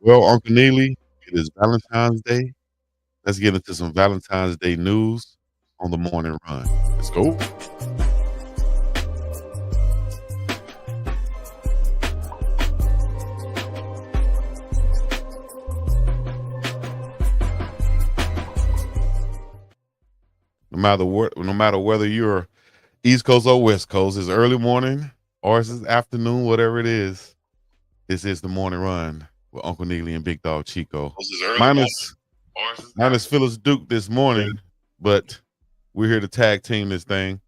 Well, Uncle Neely, it is Valentine's Day. Let's get into some Valentine's Day news on the morning run. Let's go. No matter whether you're East Coast or West Coast, it's early morning or it's afternoon, whatever it is. This is the morning run with Uncle Neely and Big Dog Chico. Minus Phyllis Duke this morning, but we're here to tag team this thing.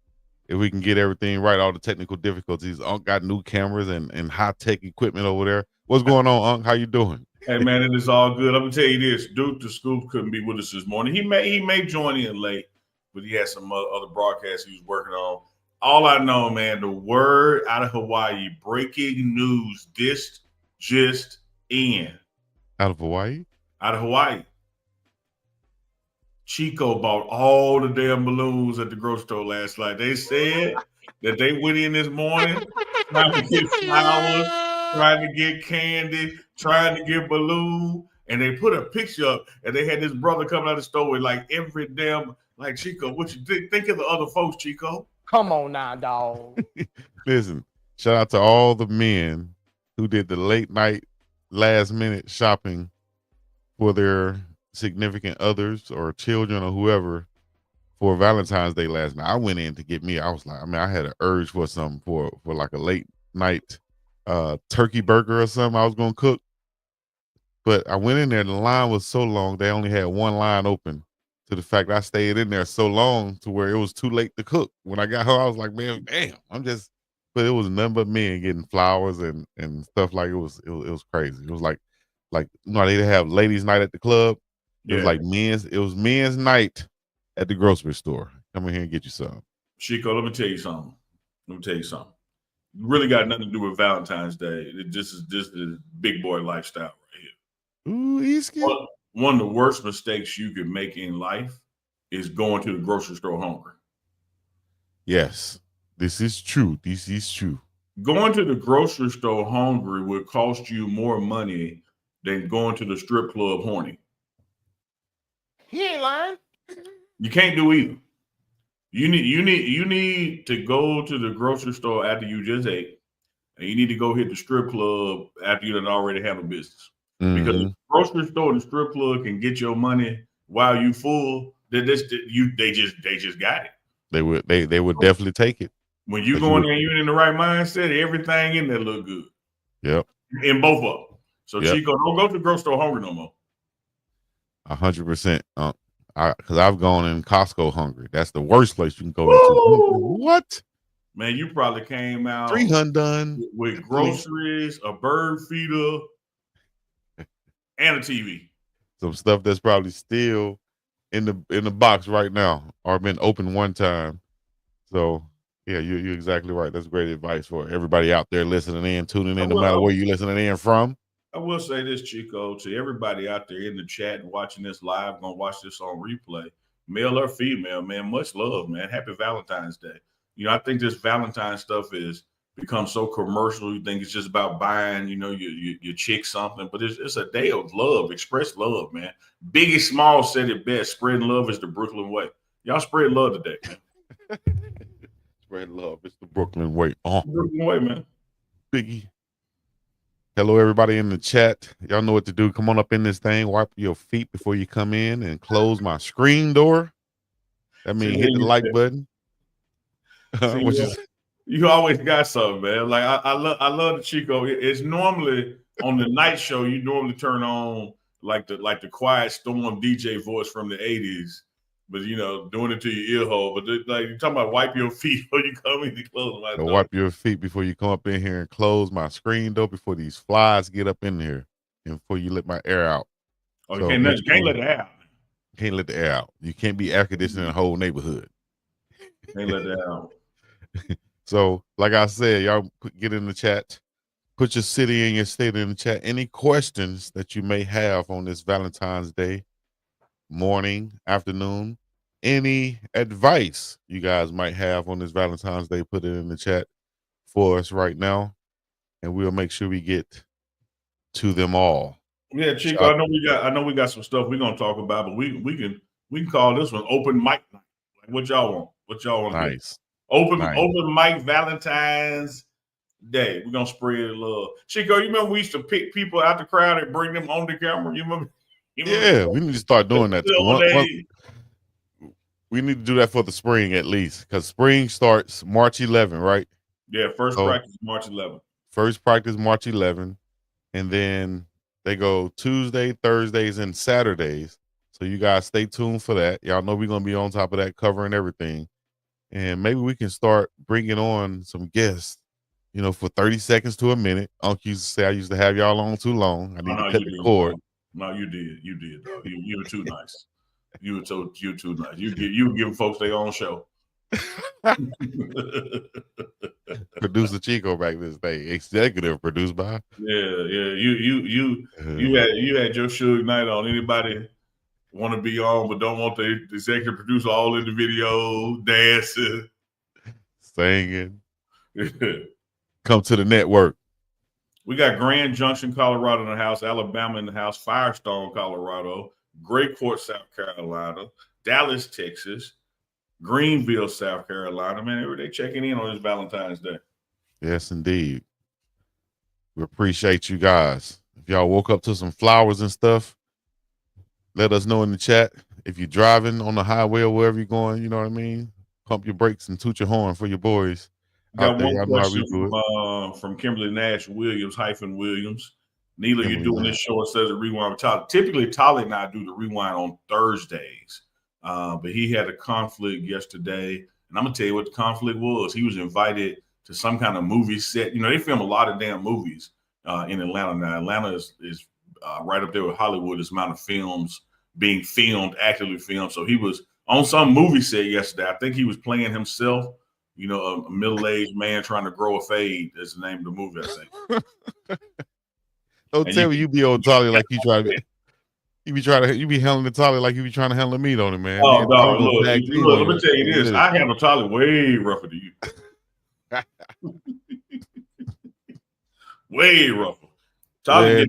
If we can get everything right, all the technical difficulties. Unc got new cameras and high tech equipment over there. What's going on, Unc? How you doing? Hey man, it is all good. I'm gonna tell you this: Duke the Scoop couldn't be with us this morning. He may join in late, but he had some other broadcasts he was working on. All I know, man, the word out of Hawaii: breaking news. This just in. Out of Hawaii. Out of Hawaii. Chico bought all the damn balloons at the grocery store last night. They said that they went in this morning trying to get flowers, trying to get candy, trying to get balloons, and they put a picture up, and they had this brother coming out of the store with like every damn, like, Chico, what you think of the other folks, Chico? Come on now, dog. Listen, shout out to all the men who did the late night, last minute shopping for their significant others or children or whoever for Valentine's Day last night. I went in to get me. I was like, I had an urge for something for like a late night turkey burger or something I was gonna cook. But I went in there, the line was so long, they only had one line open. To the fact I stayed in there so long to where it was too late to cook. When I got home, I was like, man, damn, but it was nothing but men getting flowers and stuff. Like it was crazy. It was like they didn't have ladies' night at the club. It was like men's night at the grocery store. Come in here and get you some. Chico, let me tell you something. You really got nothing to do with Valentine's Day. This is big boy lifestyle right here. Ooh, easy. One of the worst mistakes you could make in life is going to the grocery store hungry. Yes, this is true. Going to the grocery store hungry would cost you more money than going to the strip club horny. He ain't lying. You can't do either. You need to go to the grocery store after you just ate, and you need to go hit the strip club after you done already have a business. Mm-hmm. Because the grocery store and the strip club can get your money while you full. They just got it. They would definitely take it. When you go in there and you're in the right mindset, everything in there look good. Yep. In both of them. So Chico, don't go to the grocery store hungry no more. 100%. Because I've gone in Costco hungry. That's the worst place you can go into. What? Man, you probably came out 300 done with groceries, a bird feeder, and a TV. Some stuff that's probably still in the box right now or been opened one time. So yeah, you're exactly right. That's great advice for everybody out there listening in, tuning in, no matter where you're listening in from. I will say this, Chico, to everybody out there in the chat and watching this live, gonna watch this on replay, male or female, man, much love, man. Happy Valentine's Day. You know, I think this Valentine stuff is become so commercial. You think it's just about buying, your chick something, but it's a day of love. Express love, man. Biggie Small said it best. Spreading love is the Brooklyn way. Y'all spread love today, man. Spread love. It's the Brooklyn way. Brooklyn way, man. Biggie. Hello, everybody in the chat. Y'all know what to do. Come on up in this thing. Wipe your feet before you come in and close my screen door. That means hit the like button. You always got something, man. Like I love the Chico. It's normally on the night show. You normally turn on like the Quiet Storm DJ voice from the 80s, but doing it to your ear hole. But like you're talking about wipe your feet before you come in and close my door. Wipe your feet before you come up in here and close my screen door before these flies get up in here and before you let my air out. Oh, so, you can't let the air out. Can't let the air out. You can't be air conditioning the whole neighborhood. Can't let that out. So, like I said, y'all get in the chat. Put your city and your state in the chat. Any questions that you may have on this Valentine's Day morning, afternoon, any advice you guys might have on this Valentine's Day, put it in the chat for us right now, and we'll make sure we get to them all. Yeah, Chico. I know we got some stuff we're gonna talk about, but we can call this one open mic night. Like what y'all want? What y'all want to do? Nice. Open mic Valentine's Day. We're gonna spread love. Chico, you remember we used to pick people out the crowd and bring them on the camera? You remember? Yeah, we need to start doing that. We need to do that for the spring at least, because spring starts March 11, right? Yeah, first practice March 11. First practice March 11, and then they go Tuesday, Thursdays, and Saturdays. So you guys stay tuned for that. Y'all know we're gonna be on top of that, covering everything, and maybe we can start bringing on some guests. For 30 seconds to a minute. Uncle used to say I used to have y'all on too long. I need to cut the cord. No, you did. You did. Though. You were too nice. You were too nice. You were giving folks their own show. Producer Chico back this day. Executive produced by. Yeah. You had your Suge Knight on. Anybody want to be on but don't want the executive producer all in the video, dancing, singing. Come to the network. We got Grand Junction, Colorado in the house, Alabama in the house, Firestone, Colorado, Grayport, South Carolina, Dallas, Texas, Greenville, South Carolina. Man, every day checking in on this Valentine's Day. Yes, indeed. We appreciate you guys. If y'all woke up to some flowers and stuff, let us know in the chat. If you're driving on the highway or wherever you're going, you know what I mean? Pump your brakes and toot your horn for your boys. Got one question from Kimberly Nash Williams -Williams. Neela, you're doing this show instead of the rewind with Tolly. Typically, Tolly and I do the rewind on Thursdays, but he had a conflict yesterday, and I'm gonna tell you what the conflict was. He was invited to some kind of movie set. They film a lot of damn movies in Atlanta now. Atlanta is right up there with Hollywood. This amount of films being filmed, actively filmed. So he was on some movie set yesterday. I think he was playing himself. A middle-aged man trying to grow a fade is the name of the movie, I think. Don't tell me you be on Tolly like you try to be. You be handling Tolly like you be trying to handle me on it, man. Oh, no, look, let me tell you this. I handle Tolly way rougher than you. Way rougher. Tolly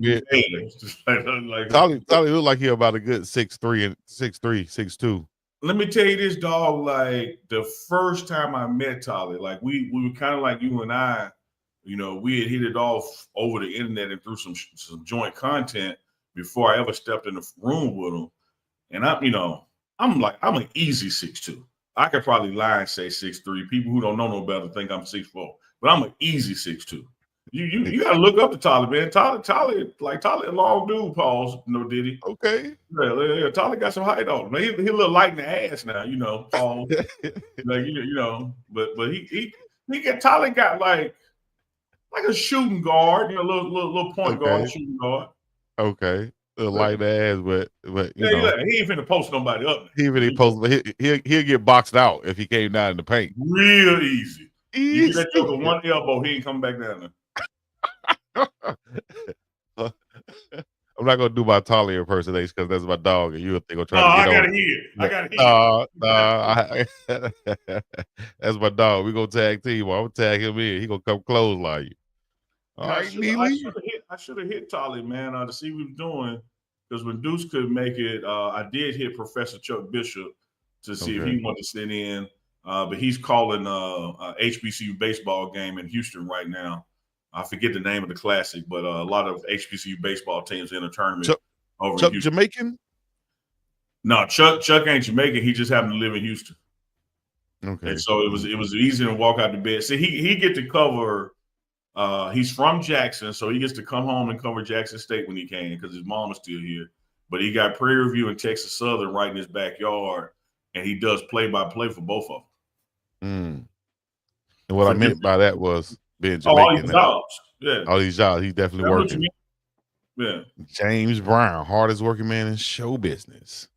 Tolly look like he about a good 6'3" and 6'3", 6'2". Let me tell you this, dog. Like the first time I met Tolly, like we were kind of like you and I, we had hit it off over the internet and through some joint content before I ever stepped in the room with him. And I'm an easy 6'2". I could probably lie and say 6'3". People who don't know no better think I'm 6'4", but I'm an easy 6'2". You gotta look up to Tolly, man. Tolly, a long dude, Pauls, did he? Okay. Yeah, Tolly got some height on him. He a little light in the ass now, Paul. But Tolly got like a shooting guard, little point guard, shooting guard. Okay. A little light in the ass, but he ain't finna post nobody up. He'll get boxed out if he came down in the paint. Real easy. You get that joker one elbow, he ain't coming back down there. I'm not gonna do my Tolly impersonation because that's my dog, and you think I'm trying to get I gotta hit. That's my dog. We gonna tag team. I'm gonna tag him in. He gonna come close like you. All right, I should have hit Tolly, man, to see what he was doing. Because when Deuce couldn't make it, I did hit Professor Chuck Bishop to see if he wanted to sit in. But he's calling a HBCU baseball game in Houston right now. I forget the name of the classic, but a lot of HBCU baseball teams in a tournament over Chuck in Houston. Jamaican? No, Chuck ain't Jamaican. He just happened to live in Houston. Okay. And so it was easy to walk out the bed. See, he get to cover. He's from Jackson, so he gets to come home and cover Jackson State when he can because his mom is still here. But he got Prairie View and Texas Southern right in his backyard, and he does play-by-play for both of them. And what I meant by that was being Jamaican. All these jobs. Yeah. All these jobs. He's definitely working. Yeah. James Brown, hardest working man in show business.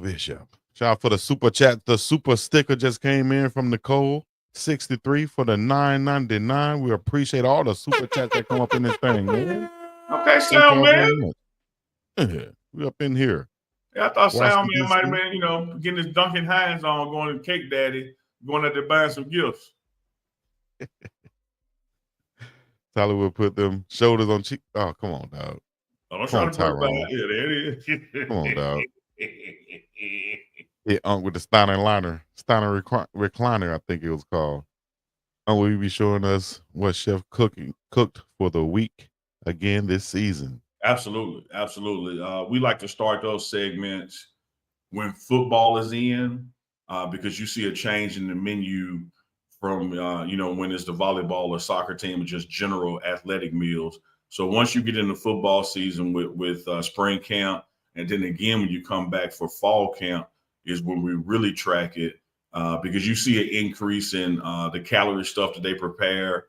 Bishop. Shout out for the super chat. The super sticker just came in from Nicole. 63 for the $9.99. We appreciate all the super chats that come up in this thing, man. Okay, Sound Man. Yeah, we up in here. Yeah, I thought Sound Man might have been, getting his Duncan Hines on, going to Cake Daddy, going out there buying some gifts. Tyler will put them shoulders on cheek. Oh, come on, dog. I don't Come try on, to put it back. Tyrone. Yeah, there it is. Come on, dog. Hit Unc with the Steiner recliner, I think it was called. Unc will be showing us what Chef cooked for the week again this season. Absolutely, absolutely. We like to start those segments when football is in, because you see a change in the menu from when it's the volleyball or soccer team or just general athletic meals. So once you get into football season with spring camp, and then again when you come back for fall camp, is when we really track it, because you see an increase in the calorie stuff that they prepare,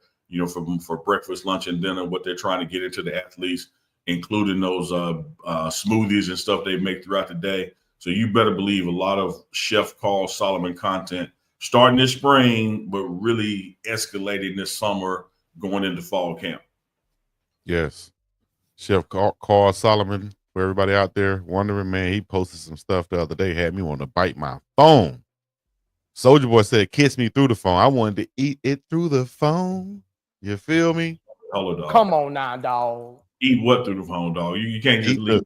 for breakfast, lunch, and dinner. What they're trying to get into the athletes, including those smoothies and stuff they make throughout the day. So you better believe a lot of Chef Carl Solomon content starting this spring, but really escalating this summer going into fall camp. Yes. Chef Carl Solomon, for everybody out there wondering, man, he posted some stuff the other day, had me want to bite my phone. Soldier Boy said, kiss me through the phone. I wanted to eat it through the phone. You feel me? Hello, dog. Come on now, dog. Eat what through the phone, dog? You can't just leave.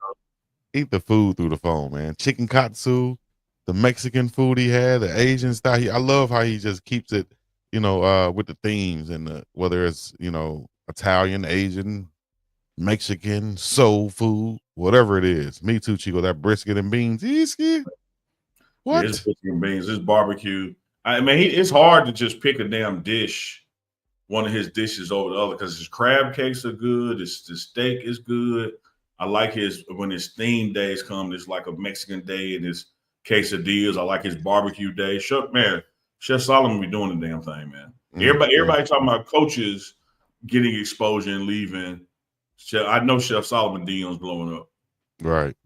Eat the food through the phone, man. Chicken katsu, the Mexican food he had, the Asian style. I love how he just keeps it, with the themes and whether it's, Italian, Asian, Mexican, soul food, whatever it is. Me too, Chico. That brisket and beans. What? Yeah, it's brisket and beans. It's barbecue. I mean, it's hard to just pick a damn dish, one of his dishes over the other, because his crab cakes are good. The steak is good. I like when his theme days come. It's like a Mexican day and his quesadillas. I like his barbecue day. Chef Solomon be doing the damn thing, man. Everybody talking about coaches getting exposure and leaving. I know Chef Solomon DM's blowing up. Right.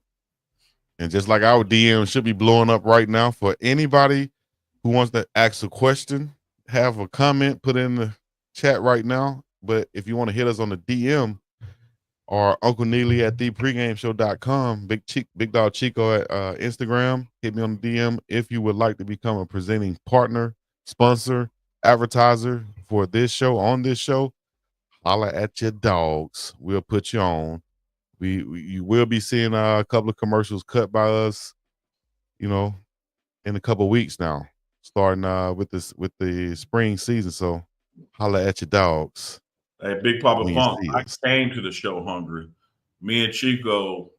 And just like our DM should be blowing up right now, for anybody who wants to ask a question, have a comment, put in the chat right now. But if you want to hit us on the DM, or Uncle Neely at thepregameshow.com, Big Dog Chico at Instagram, hit me on the DM if you would like to become a presenting partner, sponsor, advertiser for this show, on this show. Holla at your dogs. We'll put you on. You will be seeing a couple of commercials cut by us, in a couple of weeks now, starting with the spring season. So holla at your dogs. Hey, Big Papa Funk, I came to the show hungry. Me and Chico,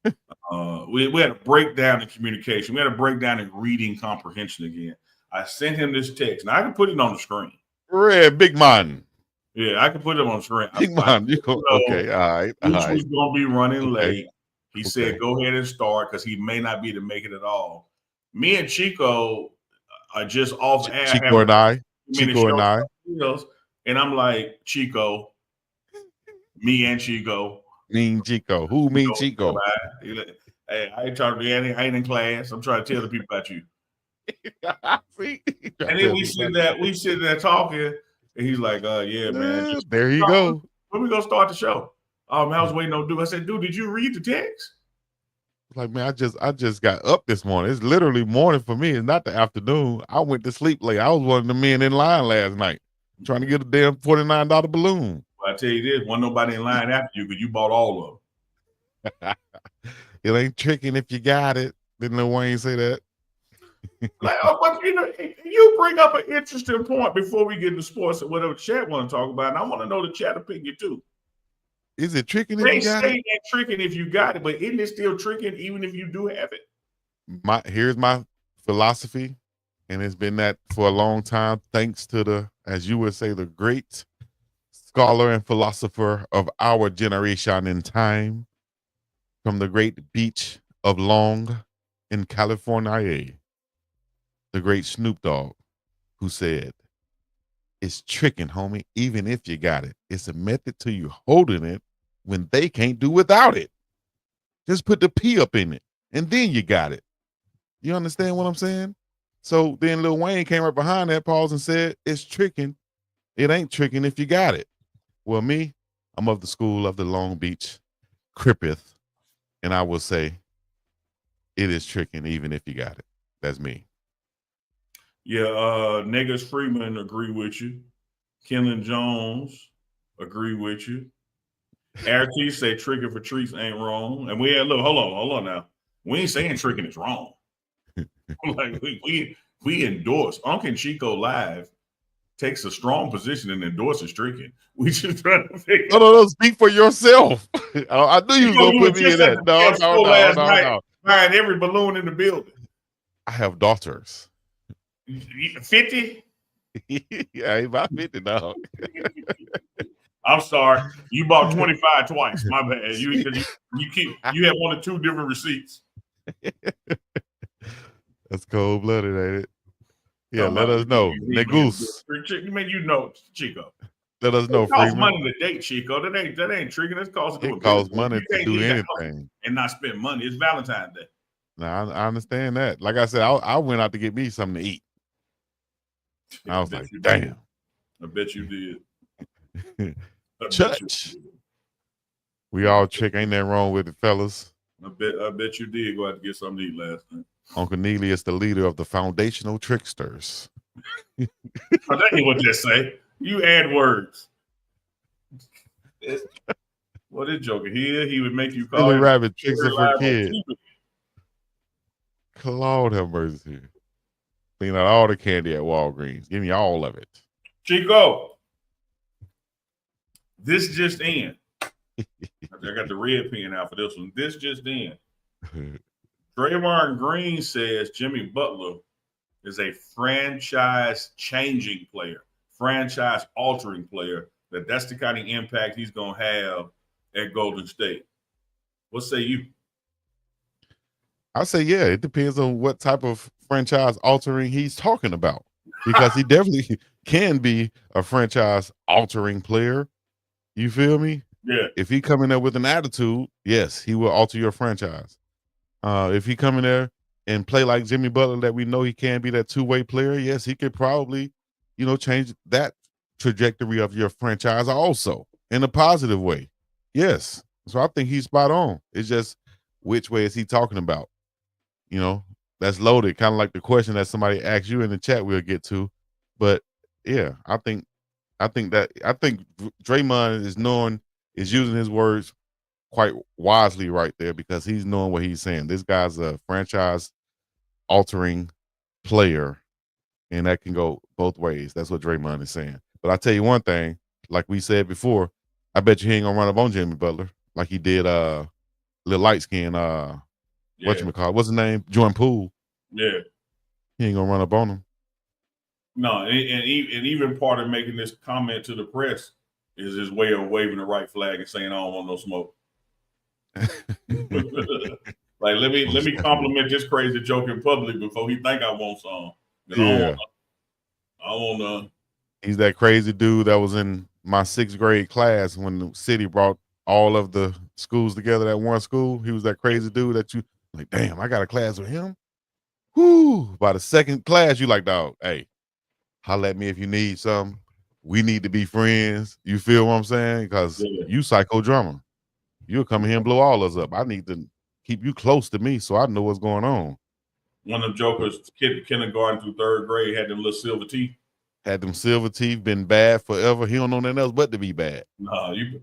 we had a breakdown in communication. We had a breakdown in reading comprehension again. I sent him this text. Now I can put it on the screen. Red Big Man. Yeah, I can put it on the screen. Big Man, okay, all right. Which was going to be running late. He Okay. said, go ahead and start because he may not be able to make it at all. Me and Chico are just off air. Chico and I. And I'm like, Chico, me and Chico. Mean Chico. Who mean Chico? Hey, I ain't trying to be I ain't in class. I'm trying to tell the people about you. And then we sit there talking, and he's like, yeah, man. There you go. When we gonna start the show? Oh man, I was waiting on dude. I said, dude, did you read the text? Like, man, I just got up this morning. It's literally morning for me. It's not the afternoon. I went to sleep late. I was one of the men in line last night trying to get a damn $49 balloon. Well, I tell you this, wasn't nobody in line after you because you bought all of them. It ain't tricking if you got it. Didn't Lil Wayne say that? But you bring up an interesting point before we get into sports or whatever the chat want to talk about, and I want to know the chat opinion too. Is it tricking if you got it? They say it's tricking if you got it, but isn't it still tricking even if you do have it? Here's my philosophy, and it's been that for a long time, thanks to the, as you would say, the great scholar and philosopher of our generation in time, from the great beach of Long in California, the great Snoop Dogg, who said, it's tricking, homie, even if you got it. It's a method to you holding it when they can't do without it. Just put the P up in it, and then you got it. You understand what I'm saying? So then Lil Wayne came right behind that pause and said, it's tricking. It ain't tricking if you got it. Well, me, I'm of the school of the Long Beach Crippeth, and I will say it is tricking even if you got it. That's me. Yeah, Negus Freeman agree with you. Kenlon Jones agree with you. RT say tricking for treats ain't wrong. And we had look, hold on now. We ain't saying tricking is wrong. Like we endorse. Uncle and Chico Live takes a strong position and endorses tricking. We just trying to figure No. Speak for yourself. I knew you was gonna put me in that. No. Buying every balloon in the building. I have daughters. 50? Yeah, about 50, dog. I'm sorry. You bought 25 twice. My bad. You had one or two different receipts. That's cold blooded, ain't it? Yeah, let us know. Negoose. You know, Chico. Let us know, it costs Freeman. money to date, Chico. That ain't tricking. It costs money to do anything and not spend money. It's Valentine's Day. Now I understand that. Like I said, I went out to get me something to eat. I was like, damn. I bet you did. Church. We all trick. Ain't that wrong with it, fellas? I bet you did go out to get something to eat last night. Uncle Neely is the leader of the foundational tricksters. That ain't what they say. You add words. What is joking here? He would make you call Billy Rabbit tricks it for kids. Claude have mercy. Clean out all the candy at Walgreens. Give me all of it. Chico, this just in. I got the red pen out for this one. This just in. Draymond Green says Jimmy Butler is a franchise-changing player, franchise-altering player, that's the kind of impact he's going to have at Golden State. What say you? I say, yeah, it depends on what type of franchise-altering he's talking about, because he definitely can be a franchise-altering player. You feel me? Yeah. If he come in there with an attitude, yes, he will alter your franchise. If he come in there and play like Jimmy Butler, that we know he can be that two-way player, yes, he could probably, change that trajectory of your franchise also in a positive way. Yes. So I think he's spot on. It's just, which way is he talking about? That's loaded, kind of like the question that somebody asked you in the chat we'll get to. But yeah, I think Draymond is using his words quite wisely right there, because he's knowing what he's saying. This guy's a franchise altering player, and that can go both ways. That's what Draymond is saying. But I tell you one thing, like we said before, I bet you he ain't gonna run up on Jimmy Butler like he did little light skin whatchamacallit, what's his name? Jordan Poole. Yeah. He ain't gonna run up on him. No, and even part of making this comment to the press is his way of waving the right flag and saying, I don't want no smoke. Like, let me compliment this crazy joke in public before he think I want some. Yeah. I want none. He's that crazy dude that was in my 6th grade class when the city brought all of the schools together at one school. He was that crazy dude that you like, damn, I got a class with him. Whoo! By the 2nd class, you like, dog, hey, holla at me if you need something. We need to be friends. You feel what I'm saying? Because you psychodrama. You'll come here and blow all us up. I need to keep you close to me so I know what's going on. One of them jokers, kindergarten through 3rd grade, had them little silver teeth. Had them silver teeth, been bad forever. He don't know nothing else but to be bad. No, you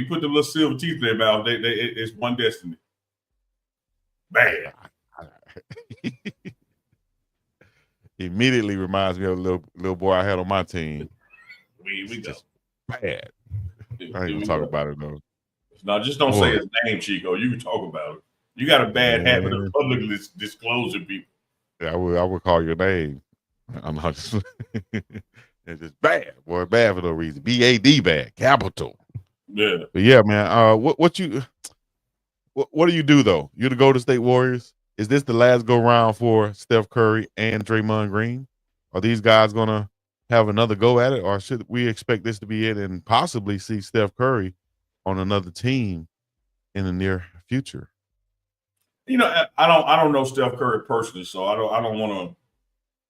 put the little silver teeth in their mouth. It's one destiny. Bad. Immediately reminds me of a little boy I had on my team. We go. Bad. I ain't gonna talk about it though. No, just don't say his name, Chico. You can talk about it. You got a bad habit of publicly disclosing people. Yeah, I would call your name. I'm not just it's just bad, boy. Bad for no reason. BAD bad, capital. Yeah. But yeah, man. What do you do though? You're the Golden State Warriors. Is this the last go round for Steph Curry and Draymond Green? Are these guys gonna have another go at it, or should we expect this to be it and possibly see Steph Curry on another team in the near future? I don't know Steph Curry personally, so I don't want to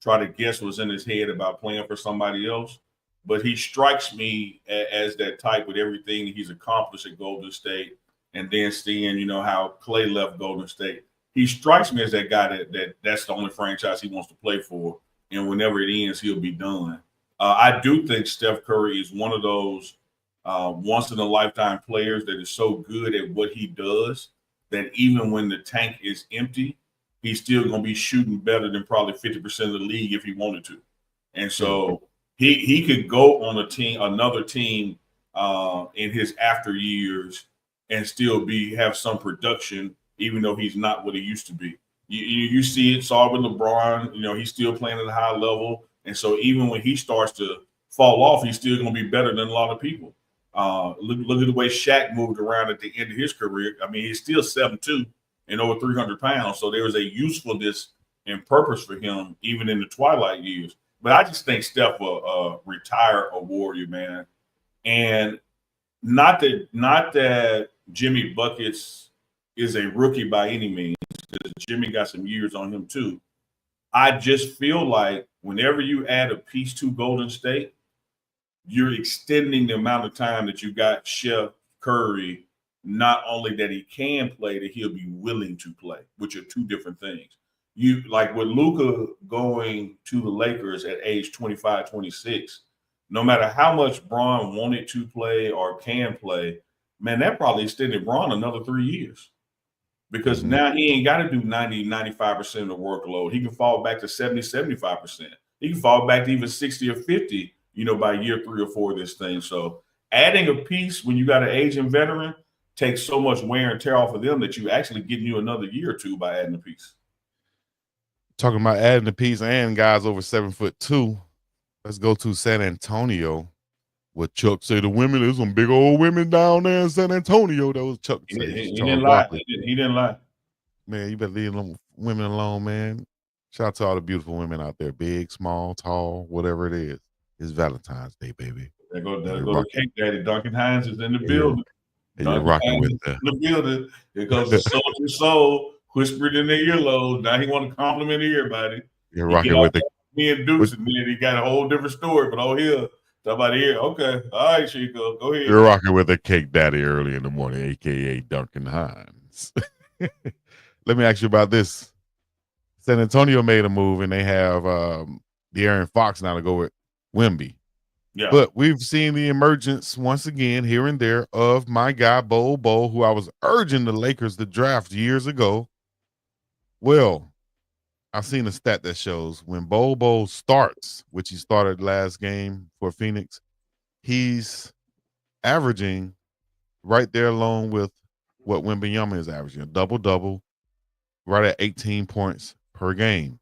try to guess what's in his head about playing for somebody else. But he strikes me as that type with everything he's accomplished at Golden State, and then seeing how Clay left Golden State. He strikes me as that guy that's the only franchise he wants to play for, and whenever it ends, he'll be done. I do think Steph Curry is one of those once in a lifetime players that is so good at what he does that even when the tank is empty, he's still going to be shooting better than probably 50% of the league if he wanted to. And so he could go on another team in his after years and still have some production, even though he's not what he used to be. You see it, saw it with LeBron. He's still playing at a high level. And so even when he starts to fall off, he's still going to be better than a lot of people. Look at the way Shaq moved around at the end of his career. I mean, he's still 7'2" and over 300 pounds. So there was a usefulness and purpose for him even in the twilight years. But I just think Steph will retire a Warrior, man. And not that Jimmy Buckets is a rookie by any means, because Jimmy got some years on him too. I just feel like whenever you add a piece to Golden State, you're extending the amount of time that you got Chef Curry, not only that he can play, that he'll be willing to play, which are two different things. You like with Luka going to the Lakers at age 25, 26, no matter how much Bron wanted to play or can play, man, that probably extended Bron another 3 years. Because now he ain't got to do 90, 95% of the workload. He can fall back to 70, 75%. He can fall back to even 60 or 50, by year 3 or 4 of this thing. So adding a piece when you got an aging veteran takes so much wear and tear off of them that you actually getting you another year or two by adding a piece. Talking about adding a piece and guys over 7'2", let's go to San Antonio. What Chuck say, the women, there's some big old women down there in San Antonio. That was Chuck. He didn't lie. He didn't lie. Man, you better leave them women alone, man. Shout out to all the beautiful women out there, big, small, tall, whatever it is. It's Valentine's Day, baby. There go the cake daddy. Duncan Hines is in the building. And you're rocking with the building. Here goes the soul to soul, whispered in their earlobe. Now he want to compliment everybody. You're rocking with me and Deuce, and then he got a whole different story. But here, somebody here. Okay. All right, Chico. Go ahead. You're rocking with a cake daddy early in the morning, a.k.a. Duncan Hines. Let me ask you about this. San Antonio made a move, and they have De'Aaron Fox now to go with Wemby. Yeah. But we've seen the emergence once again here and there of my guy, Bol Bol, who I was urging the Lakers to draft years ago. Well, I've seen a stat that shows when Bol Bol starts, which he started last game for Phoenix, he's averaging right there along with what Wembanyama is averaging, a double-double, right at 18 points per game.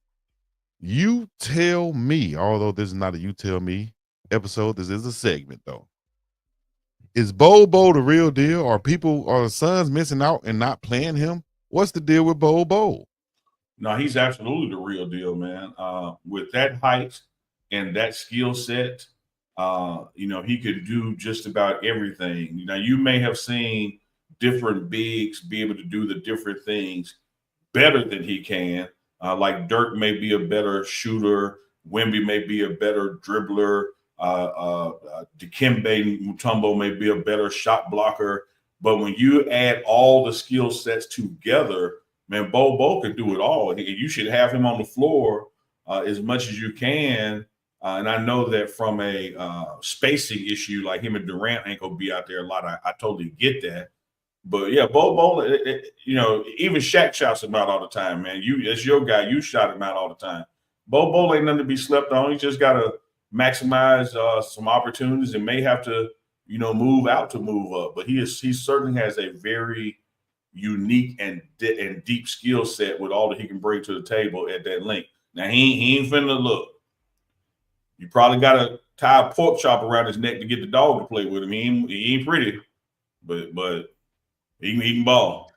You tell me, although this is not a you tell me episode, this is a segment though. Is Bol Bol the real deal? Are the Suns missing out and not playing him? What's the deal with Bol Bol? No, he's absolutely the real deal, man. With that height and that skill set, he could do just about everything. Now, you may have seen different bigs be able to do the different things better than he can. Like Dirk may be a better shooter. Wemby may be a better dribbler. Dikembe Mutombo may be a better shot blocker. But when you add all the skill sets together, man, Bol Bol can do it all. You should have him on the floor as much as you can. And I know that from a spacing issue, like him and Durant ain't gonna be out there a lot. I totally get that. But yeah, Bol Bol, even Shaq shouts him out all the time, man. It's your guy. You shout him out all the time. Bol Bol ain't nothing to be slept on. He just got to maximize some opportunities and may have to, move out to move up. But he certainly has a very unique and deep skill set with all that he can bring to the table at that length. Now, he ain't finna look. You probably got to tie a pork chop around his neck to get the dog to play with him. He ain't pretty, but he can ball.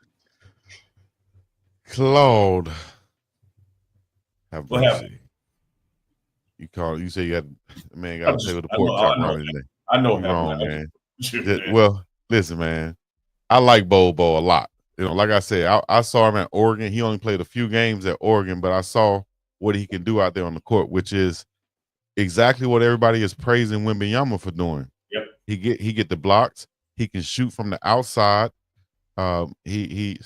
Claude, have what mercy. Happened? You say you got to play with the pork chop around his neck. I know you're wrong, man. Man. Well, listen, man. I like Bol Bol a lot. Like I said, I saw him at Oregon. He only played a few games at Oregon, but I saw what he can do out there on the court, which is exactly what everybody is praising Wembanyama for doing. Yep. He get the blocks. He can shoot from the outside. He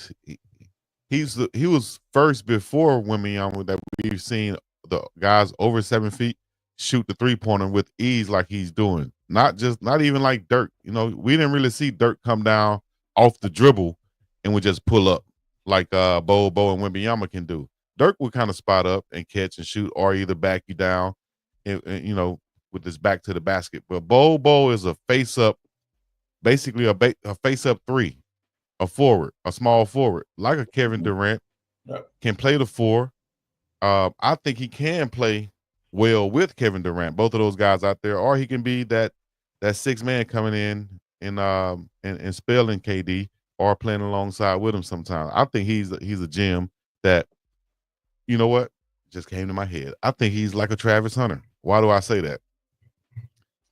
was first before Wembanyama that we've seen the guys over 7 feet shoot the 3-pointer with ease like he's doing. not even like Dirk. You know, we didn't really see Dirk come down off the dribble and would just pull up like Bo and Wembanyama can do. Dirk would kind of spot up and catch and shoot, or either back you down, and you know, with his back to the basket. But Bo is a face up, basically a face up three, a forward, a small forward, like a Kevin Durant, can play the four. I think he can play well with Kevin Durant, both of those guys out there, or he can be that six man coming in and spelling KD or playing alongside with him sometimes. I think he's a gem that, you know what, just came to my head. I think he's like a Travis Hunter. Why do I say that?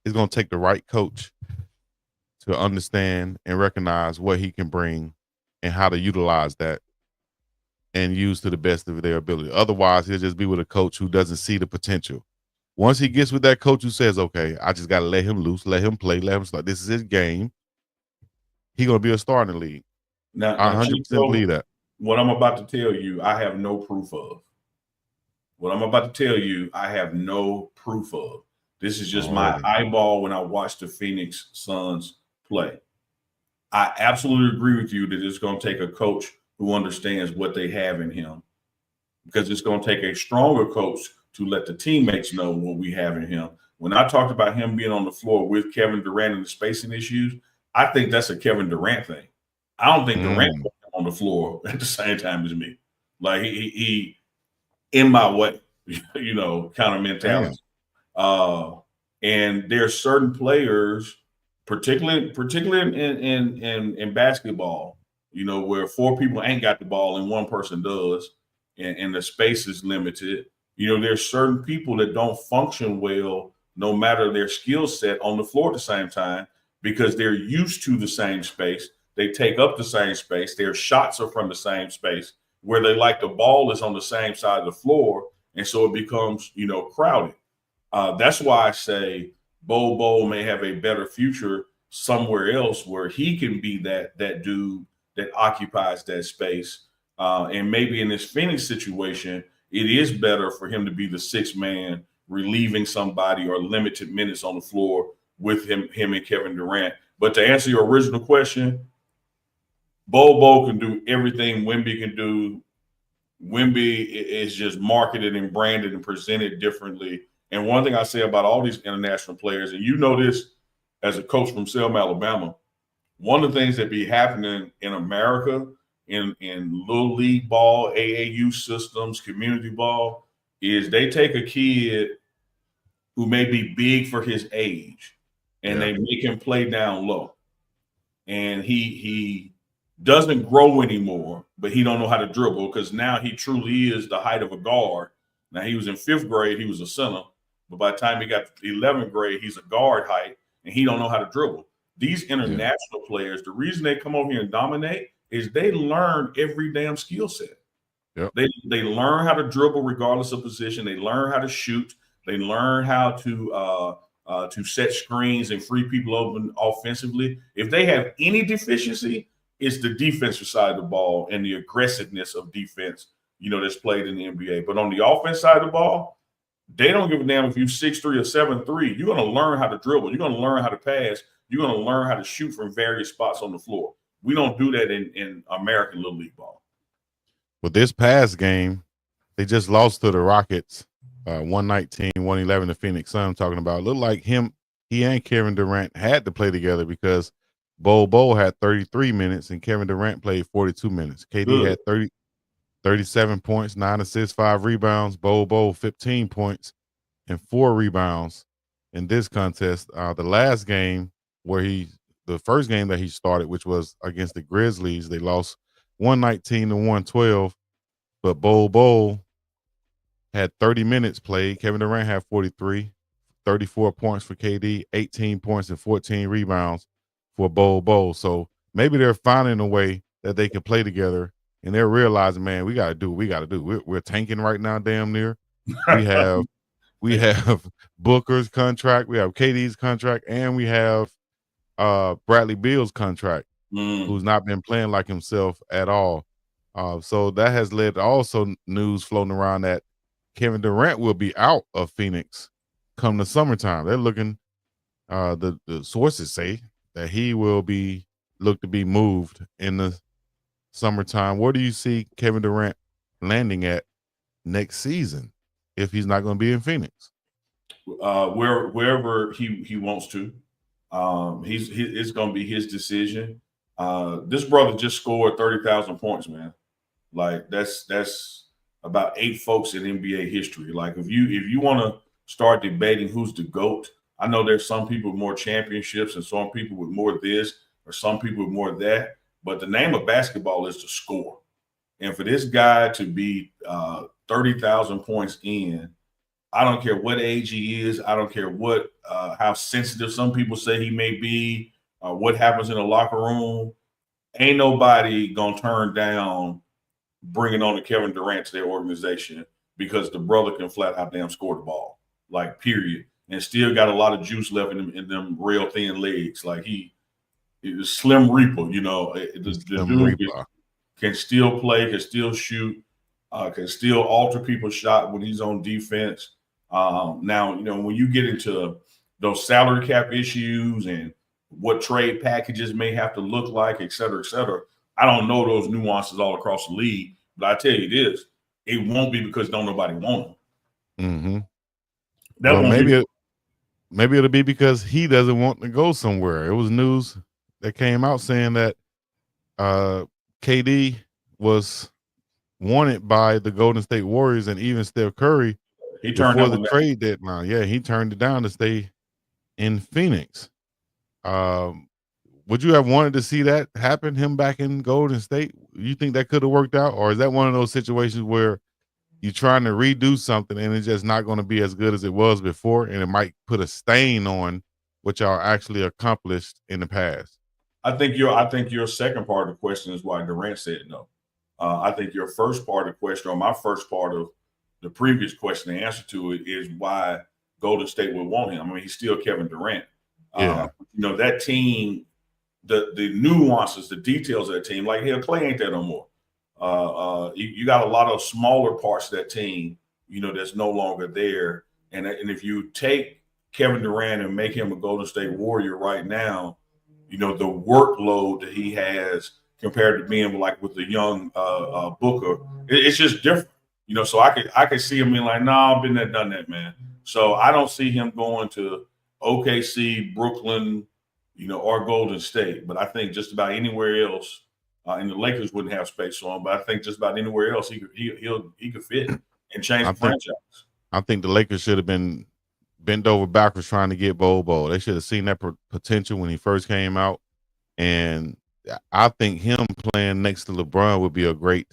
It's going to take the right coach to understand and recognize what he can bring and how to utilize that and use to the best of their ability. Otherwise, he'll just be with a coach who doesn't see the potential. Once he gets with that coach who says, okay, I just got to let him loose, let him play, let him start. This is his game. He's going to be a star in the league. Now, I 100% believe that. What I'm about to tell you, I have no proof of. What I'm about to tell you, I have no proof of. This is just my eyeball when I watch the Phoenix Suns play. I absolutely agree with you that it's going to take a coach who understands what they have in him, because it's going to take a stronger coach to let the teammates know what we have in him. When I talked about him being on the floor with Kevin Durant and the spacing issues, I think that's a Kevin Durant thing. I don't think Durant was on the floor at the same time as me. Like he in my way, you know, kind of mentality. And there are certain players, particularly in basketball, you know, where four people ain't got the ball and one person does, and the space is limited. You know, there's certain people that don't function well, no matter their skill set, on the floor at the same time, because they're used to the same space. They take up the same space. Their shots are from the same space, where they like the ball is on the same side of the floor. And so it becomes, you know, crowded. That's why I say Bo may have a better future somewhere else where he can be that dude that occupies that space. And maybe in this Phoenix situation, it is better for him to be the sixth man, relieving somebody or limited minutes on the floor with him and Kevin Durant. But to answer your original question, Bo can do everything Wemby can do. Wemby is just marketed and branded and presented differently. And one thing I say about all these international players, and you know this as a coach from Selma, Alabama, one of the things that be happening in America in little league ball, AAU systems, community ball, is they take a kid who may be big for his age and they make him play down low. And he doesn't grow anymore, but he don't know how to dribble, because now he truly is the height of a guard. Now, he was in 5th grade, he was a center, but by the time he got to 11th grade, he's a guard height, and he don't know how to dribble. These international players, the reason they come over here and dominate is they learn every damn skill set. Yep. They learn how to dribble regardless of position. They learn how to shoot. They learn how to set screens and free people open offensively. If they have any deficiency, it's the defensive side of the ball and the aggressiveness of defense, you know, that's played in the NBA. But on the offense side of the ball, they don't give a damn if you're 6'3" or 7'3". You're going to learn how to dribble. You're going to learn how to pass. You're going to learn how to shoot from various spots on the floor. We don't do that in American Little League ball. With this past game, they just lost to the Rockets, 119-111, the Phoenix Suns. I'm talking about. It looked like he and Kevin Durant had to play together, because Bo had 33 minutes and Kevin Durant played 42 minutes. KD had 37 points, 9 assists, 5 rebounds. Bo 15 points and 4 rebounds in this contest. The first game that he started, which was against the Grizzlies, they lost 119-112. But Bo had 30 minutes played. Kevin Durant had 43, 34 points for KD, 18 points and 14 rebounds for Bo. So maybe they're finding a way that they can play together, and they're realizing, man, we got to do what we got to do. We're tanking right now, damn near. We have Booker's contract, we have KD's contract, and we have Bradley Beal's contract, who's not been playing like himself at all. So that has led to also news floating around that Kevin Durant will be out of Phoenix come the summertime. They're looking the sources say that he will be looked to be moved in the summertime. Where do you see Kevin Durant landing at next season if he's not going to be in Phoenix? Wherever he wants to. It's going to be his decision. This brother just scored 30,000 points, man. Like that's about 8 folks in NBA history. Like if you want to start debating who's the GOAT, I know there's some people with more championships and some people with more this or some people with more that. But the name of basketball is to score. And for this guy to be 30,000 points in, I don't care what age he is. I don't care what how sensitive some people say he may be, what happens in the locker room. Ain't nobody going to turn down bringing on a Kevin Durant to their organization because the brother can flat out damn score the ball, like period, and still got a lot of juice left in them real thin legs. Like he is Slim Reaper, you know. The dude can still play, can still shoot, can still alter people's shot when he's on defense. Now, you know, when you get into those salary cap issues and what trade packages may have to look like, et cetera, I don't know those nuances all across the league, but I tell you this, it won't be because don't nobody want him. Mm-hmm. That well, maybe it'll be because he doesn't want to go somewhere. It was news that came out saying that KD was wanted by the Golden State Warriors and even Steph Curry before the trade deadline. Yeah, he turned it down to stay in Phoenix. Would you have wanted to see that happen, him back in Golden State? You think that could have worked out? Or is that one of those situations where you're trying to redo something and it's just not going to be as good as it was before, and it might put a stain on what y'all actually accomplished in the past? I think your second part of the question is why Durant said no. I think your first part of the question, or my first part of the previous question, the answer to it is why Golden State would want him. I mean, he's still Kevin Durant. Yeah. You know, that team, the nuances, the details of that team, like Clay ain't there no more. You got a lot of smaller parts of that team, you know, that's no longer there. And if you take Kevin Durant and make him a Golden State Warrior right now, you know, the workload that he has compared to being like with the young Booker, it's just different. You know, so I could see him being like, nah, I've been there, done that, man. So I don't see him going to OKC, Brooklyn, you know, or Golden State. But I think just about anywhere else, and the Lakers wouldn't have space for him, but I think just about anywhere else he could fit and change the franchise. I think the Lakers should have been bent over backwards trying to get Bobo. They should have seen that potential when he first came out. And I think him playing next to LeBron would be a great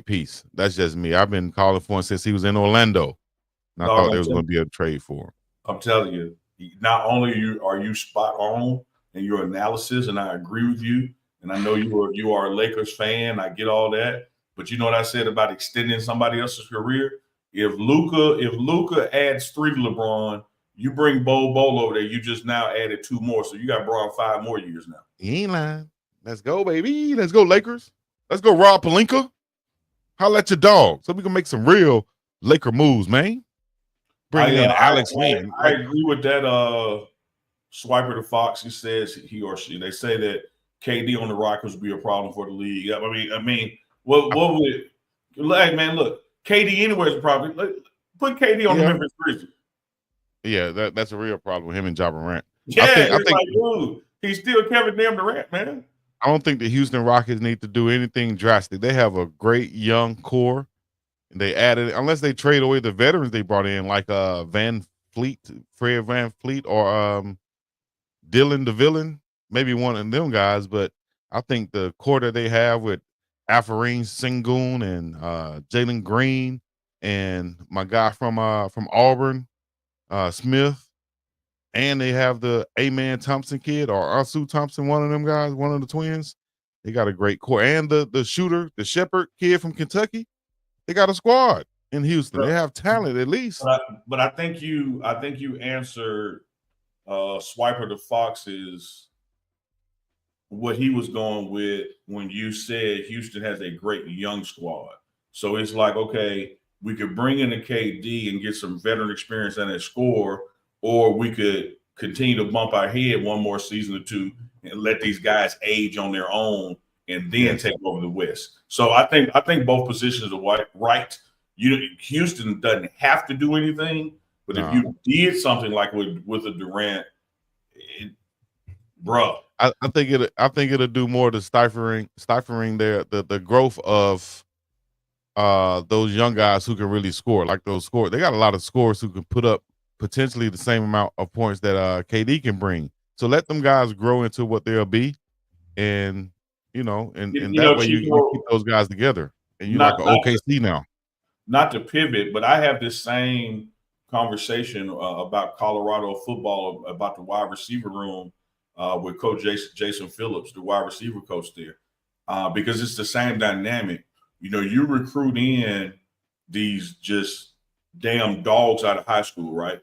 piece. That's just me. I've been calling for him since he was in Orlando. And I thought there was going to be a trade for him. I'm telling you, not only are you spot on in your analysis, and I agree with you, and I know you are a Lakers fan. I get all that, but you know what I said about extending somebody else's career? If Luka adds 3 to LeBron, you bring Bol over there. You just now added 2 more, so you got Bron 5 more years now. He ain't lying. Let's go, baby. Let's go, Lakers. Let's go, Rob Pelinka. Holla at your dog, so we can make some real Laker moves, man. Bring in Alex Len. I agree with that. Swiper the Fox. He says he or she. They say that KD on the Rockets would be a problem for the league. I mean, what would like, man? Look, KD anywhere is a problem. Put KD on the Memphis Grizzlies. Yeah, that's a real problem with him and Ja Morant. Yeah, I think like, dude, he's still Kevin damn Durant, man. I don't think the Houston Rockets need to do anything drastic. They have a great young core. They added, unless they trade away the veterans they brought in, like Fred Van Fleet, or Dylan DeVillin, maybe one of them guys. But I think the core that they have with Alpharine Sengun and Jalen Green and my guy from Auburn, Smith, and they have the A-Man Thompson kid or Asu Thompson, one of them guys, one of the twins. They got a great core, and the shooter, the Shepherd kid from Kentucky. They got a squad in Houston. They have talent at least. But I think you answered Swiper the Fox's what he was going with when you said Houston has a great young squad. So it's like, okay, we could bring in a KD and get some veteran experience and a score, or we could continue to bump our head one more season or two and let these guys age on their own and then take over the West. So I think both positions are right. Houston doesn't have to do anything, but if you did something like with a Durant, bro, I think it'll do more to stifling the growth of those young guys who can really score. Like those scores, they got a lot of scorers who can put up potentially the same amount of points that KD can bring. So let them guys grow into what they'll be, and that way you keep those guys together, and you're like an OKC now. Not to pivot, but I have this same conversation about Colorado football, about the wide receiver room with Coach Jason Phillips, the wide receiver coach there, because it's the same dynamic. You recruit in these just damn dogs out of high school, right?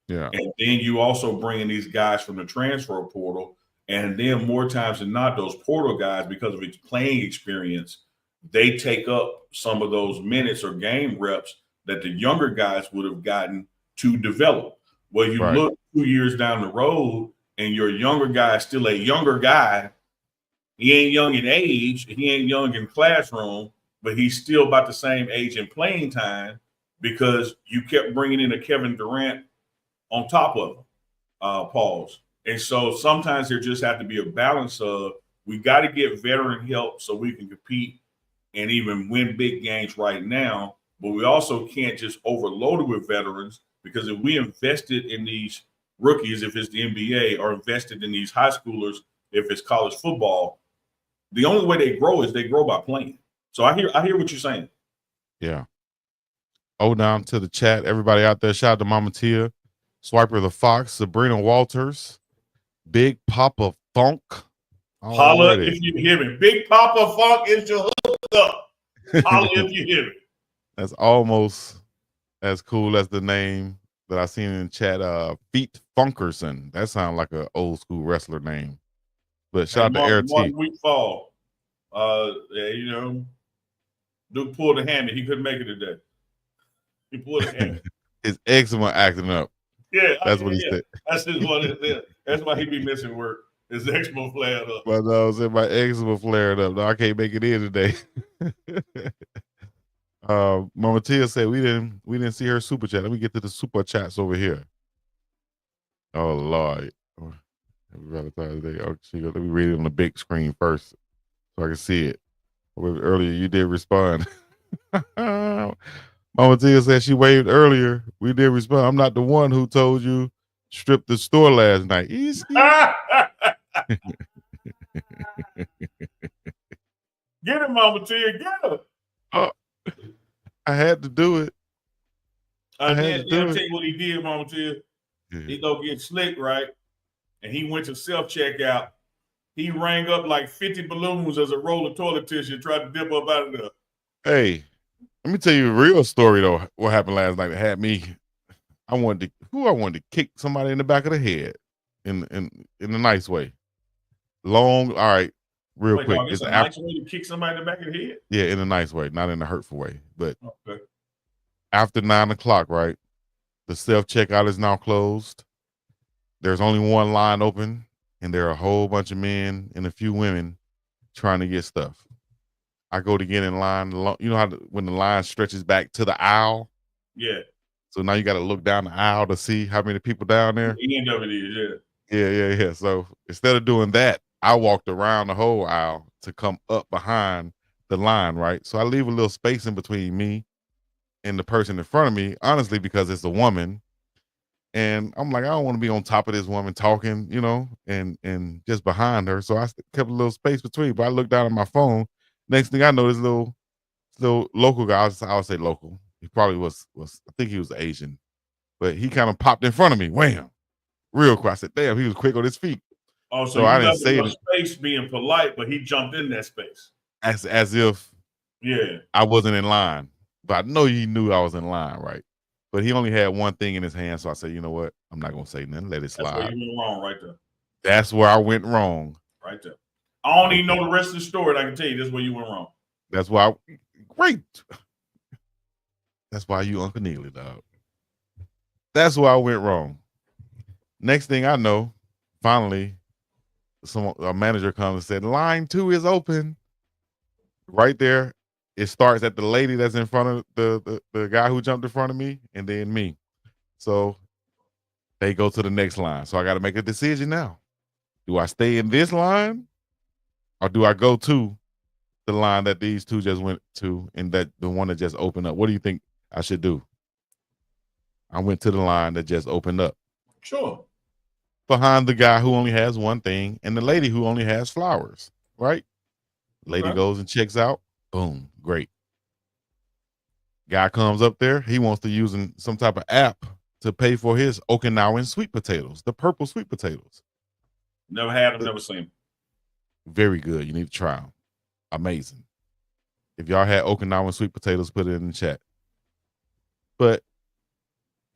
Yeah. And then you also bring in these guys from the transfer portal. And then more times than not, those portal guys, because of its playing experience, they take up some of those minutes or game reps that the younger guys would have gotten to develop. Well, you look 2 years down the road and your younger guy is still a younger guy. He ain't young in age. He ain't young in classroom, but he's still about the same age in playing time because you kept bringing in a Kevin Durant on top of him, pause. And so sometimes there just have to be a balance of we got to get veteran help so we can compete and even win big games right now. But we also can't just overload it with veterans because if we invested in these rookies, if it's the NBA, or invested in these high schoolers, if it's college football, the only way they grow is they grow by playing. So I hear what you're saying. Yeah. Down to the chat. Everybody out there, shout out to Mama Tia, Swiper the Fox, Sabrina Walters, Big Papa Funk. Holla if you hear me. Big Papa Funk is your hook up. Holla if you hear me. That's almost as cool as the name that I seen in the chat. Feet Funkerson. That sounds like an old school wrestler name. But shout out to Air T. 1 week fall. Duke pulled a hammy. He couldn't make it today. He pulled a hammy. His eczema acting up. Yeah, that's what he said. That's just what it is. That's why he be missing work. His eczema flared up. But I said my eczema flared up. No, I can't make it in today. Mama Tia said we didn't see her super chat. Let me get to the super chats over here. Oh Lord. Happy Valentine's Day. Let me read it on the big screen first so I can see it. Earlier you did respond. Mama Tia said she waved earlier. We did respond. I'm not the one who told you strip the store last night. Easy. Get him, Mama Tia. Get him. I had to do it. I had to tell you what he did, Mama Tia. Yeah. He go get slick, right? And he went to self-checkout. He rang up like 50 balloons as a roll of toilet tissue and tried to dip up out of there. Hey, let me tell you a real story, though, what happened last night that had me. I wanted to kick somebody in the back of the head in a nice way. All right, real quick. It's a nice way to kick somebody in the back of the head? Yeah, in a nice way, not in a hurtful way. But after 9 o'clock, right, the self-checkout is now closed. There's only one line open, and there are a whole bunch of men and a few women trying to get stuff. I go to get in line. You know how when the line stretches back to the aisle? Yeah. So now you got to look down the aisle to see how many people down there. The end of it is, Yeah. So instead of doing that, I walked around the whole aisle to come up behind the line, right? So I leave a little space in between me and the person in front of me, honestly, because it's a woman. And I'm like, I don't want to be on top of this woman talking, and just behind her. So I kept a little space between. But I looked down at my phone. Next thing I know, this little local guy, I would say local. He probably was I think he was Asian. But he kind of popped in front of me. Wham. Real quick. I said, damn, he was quick on his feet. Oh, so I didn't say space being polite, but he jumped in that space. As if I wasn't in line. But I know he knew I was in line, right? But he only had one thing in his hand, so I said, you know what? I'm not gonna say nothing. Let it slide. That's where you went wrong, right there. That's where I went wrong. Right there. I don't even know the rest of the story. I can tell you this is where you went wrong. That's why. Great. That's why you Uncle Neely, dog. That's why I went wrong. Next thing I know, finally, a manager comes and said, line 2 is open. Right there, it starts at the lady that's in front of the guy who jumped in front of me, and then me. So they go to the next line. So I got to make a decision now. Do I stay in this line, or do I go to the line that these two just went to, and that the one that just opened up? What do you think I should do? I went to the line that just opened up. Sure. Behind the guy who only has one thing and the lady who only has flowers, right? Lady Okay. goes and checks out. Boom, great. Guy comes up there. He wants to use some type of app to pay for his Okinawan sweet potatoes, the purple sweet potatoes. Never had them, never seen them. Very good. You need to try them. Amazing. If y'all had Okinawan sweet potatoes, put it in the chat. But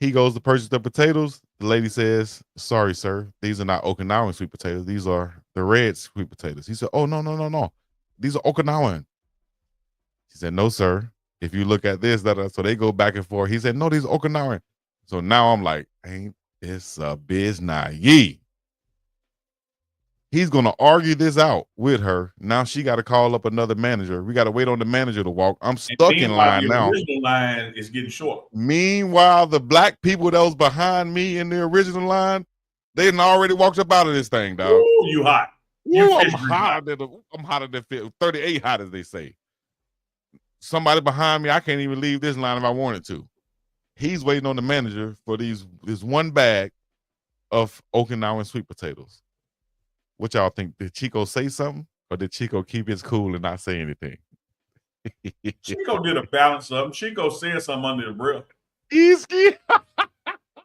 he goes to purchase the potatoes. The lady says, sorry, sir, these are not Okinawan sweet potatoes. These are the red sweet potatoes. He said, oh, no. These are Okinawan. She said, no, sir. If you look at this, so they go back and forth. He said, no, these are Okinawan. So now I'm like, ain't this a business? He's going to argue this out with her. Now she got to call up another manager. We got to wait on the manager to walk. I'm stuck in line now. The original line is getting short. Meanwhile, the black people that was behind me in the original line, they done already walked up out of this thing, dog. Ooh, you hot. Ooh, I'm hotter than 38 hot, as they say. Somebody behind me, I can't even leave this line if I wanted to. He's waiting on the manager for this one bag of Okinawan sweet potatoes. What y'all think? Did Chico say something, or did Chico keep his cool and not say anything? Chico did a balance of them. Chico said something under the breath.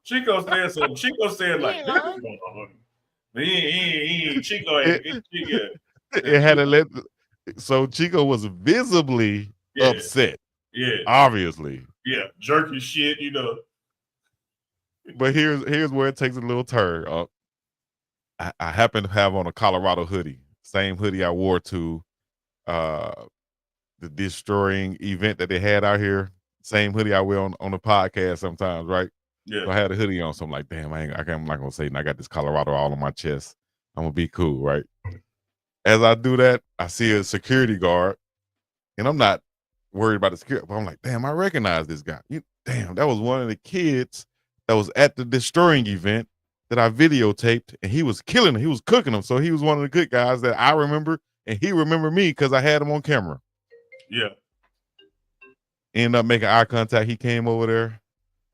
Chico said something. Chico said like, this is going on. Chico. It had a let. So Chico was visibly upset. Yeah. Obviously. Yeah. Jerky shit, you know. But here's where it takes a little turn. I happen to have on a Colorado hoodie, same hoodie I wore to the destroying event that they had out here. Same hoodie I wear on the podcast sometimes, right? Yeah. So I had a hoodie on, so I'm like, damn, I'm not gonna say, I got this Colorado all on my chest. I'm gonna be cool, right? As I do that, I see a security guard, and I'm not worried about the security, but I'm like, damn, I recognize this guy. Damn, that was one of the kids that was at the destroying event that I videotaped, and he was killing them. He was cooking them. So he was one of the good guys that I remember, and he remembered me because I had him on camera. Yeah. Ended up making eye contact. He came over there.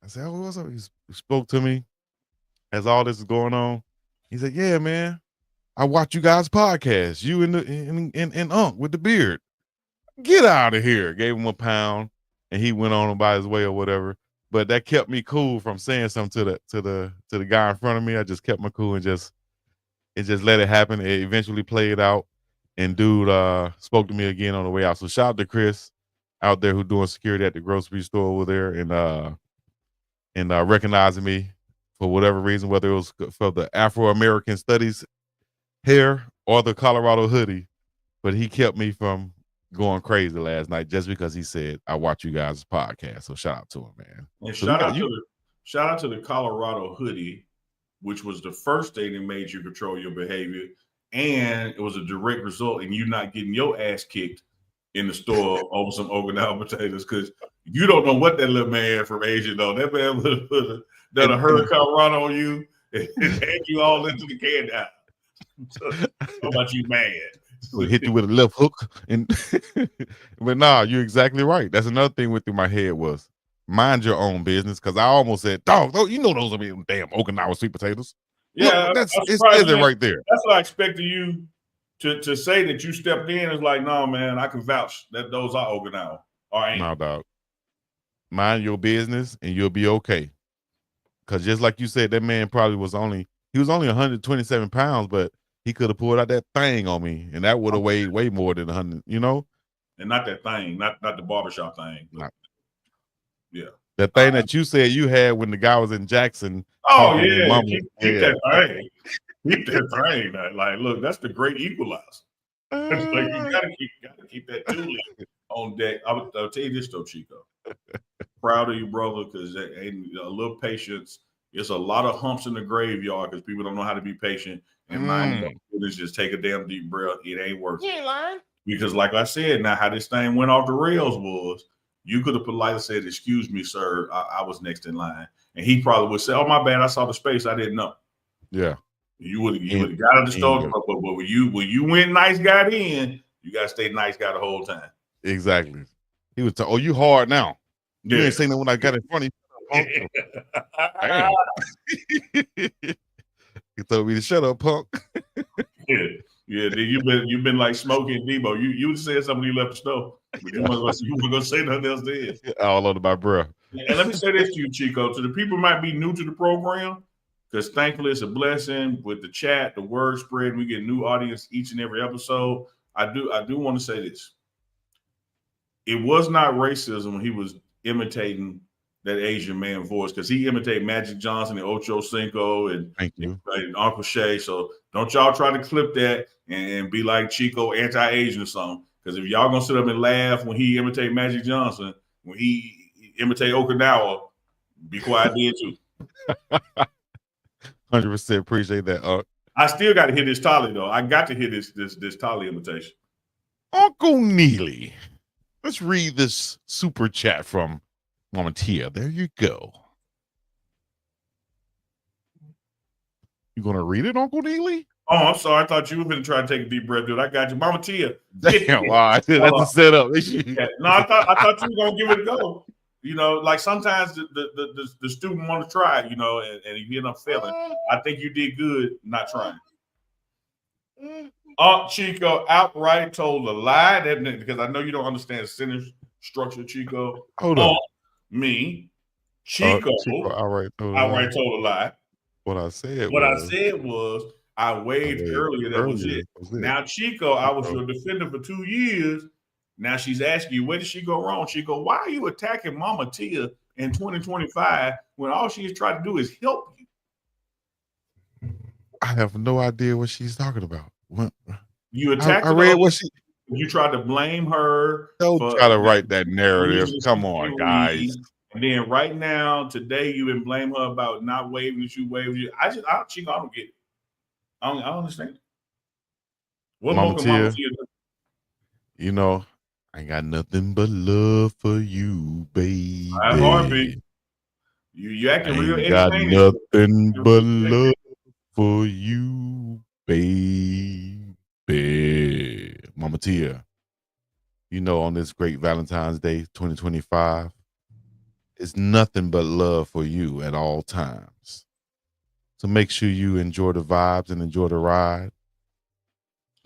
I said, oh, what's up? He spoke to me as all this is going on. He said, yeah, man, I watch you guys' podcast. You and Unc with the beard. Get out of here. Gave him a pound, and he went on by his way or whatever. But that kept me cool from saying something to the guy in front of me. I just kept my cool and just let it happen. It eventually played out, and dude spoke to me again on the way out. So shout out to Chris out there who doing security at the grocery store over there and recognizing me for whatever reason, whether it was for the Afro-American Studies hair or the Colorado hoodie. But he kept me from going crazy last night just because he said, I watch you guys' podcast. So shout out to him, man. And So shout out to the Colorado hoodie, which was the first thing that made you control your behavior. And it was a direct result in you not getting your ass kicked in the store over some Okinawa potatoes, because you don't know what that little man from Asia know. That man would have done a hurricane run on you and had you all into the can now. So, how about you, man? We'll hit you with a left hook. But nah, you're exactly right. That's another thing went through my head was mind your own business, because I almost said, dog, you know those are damn Okinawa sweet potatoes. Yeah, look, it says it right there. That's what I expected you to say, that you stepped in. Is like, no, man, I can vouch that those are Okinawa. Or ain't. No, dog. Mind your business and you'll be okay. Because just like you said, that man probably was only 127 pounds, but he could have pulled out that thing on me, and that would have weighed way more than 100, you know? And not that thing, not the barbershop thing. Yeah. That thing that you said you had when the guy was in Jackson. Oh, yeah. Keep that thing. Keep that thing. Like, look, that's the great equalizer. It's like, you gotta keep that tooling on deck. I'll tell you this though, Chico. Proud of you, brother, because a little patience It's a lot of humps in the graveyard because people don't know how to be patient and mind just take a damn deep breath. It ain't working. You ain't lying. Because, like I said, now how this thing went off the rails was you could have politely said, "Excuse me, sir, I was next in line," and he probably would say, "Oh, my bad, I saw the space, I didn't know." Yeah, you would have got out the store, but when you went nice, got in, you got to stay nice, guy the whole time. Exactly. He was oh, you hard now. You Yeah. ain't saying that when I got in front of you. Damn. He told me to shut up, punk. Yeah. Then you've been like Smokey and Debo. You said something when you left the store, but you weren't gonna say nothing else then. All under my breath. And let me say this to you, Chico. To the people who might be new to the program, because thankfully it's a blessing with the chat, the word spread. We get new audience each and every episode. I do want to say this. It was not racism when he was imitating that Asian man voice, because he imitated Magic Johnson and Ocho Cinco and Uncle Shay. So don't y'all try to clip that and be like Chico anti-Asian or something. Because if y'all gonna sit up and laugh when he imitate Magic Johnson, when he imitate Okinawa, be quiet then too. 100% appreciate that. I still got to hear this Tolly though. I got to hear this Tolly imitation. Uncle Neely. Let's read this super chat from Mama Tia. There you go. You gonna read it, Uncle Neely? Oh, I'm sorry. I thought you were going to try to take a deep breath, dude. I got you, Mama Tia. Damn, wow, that's a setup. Yeah. No, I thought you were going to give it a go. You know, like sometimes the student want to try, you know, and you end up failing. I think you did good not trying. Chico outright told a lie, because I know you don't understand the sentence structure, Chico. Hold on. Me, Chico outright told a lie. What I said was I waved earlier. That was it. Now, Chico, I was your defender for 2 years. Now she's asking you, where did she go wrong? She go, why are you attacking Mama Tia in 2025 when all she's trying to do is help you? I have no idea what she's talking about. What? You attacked I read what she. You tried to blame her. Don't try to write that narrative. Come on, guys. And then right now, today, you've been blaming her about not waving that you waved. Chico, I don't get it. I don't understand. What Mama Tia, do? You know, I ain't got nothing but love for you, baby. I heartbeat. You acting real entertaining. Got nothing but love for you, baby. Mama Tia, you know, on this great Valentine's Day 2025, it's nothing but love for you at all times. So make sure you enjoy the vibes and enjoy the ride.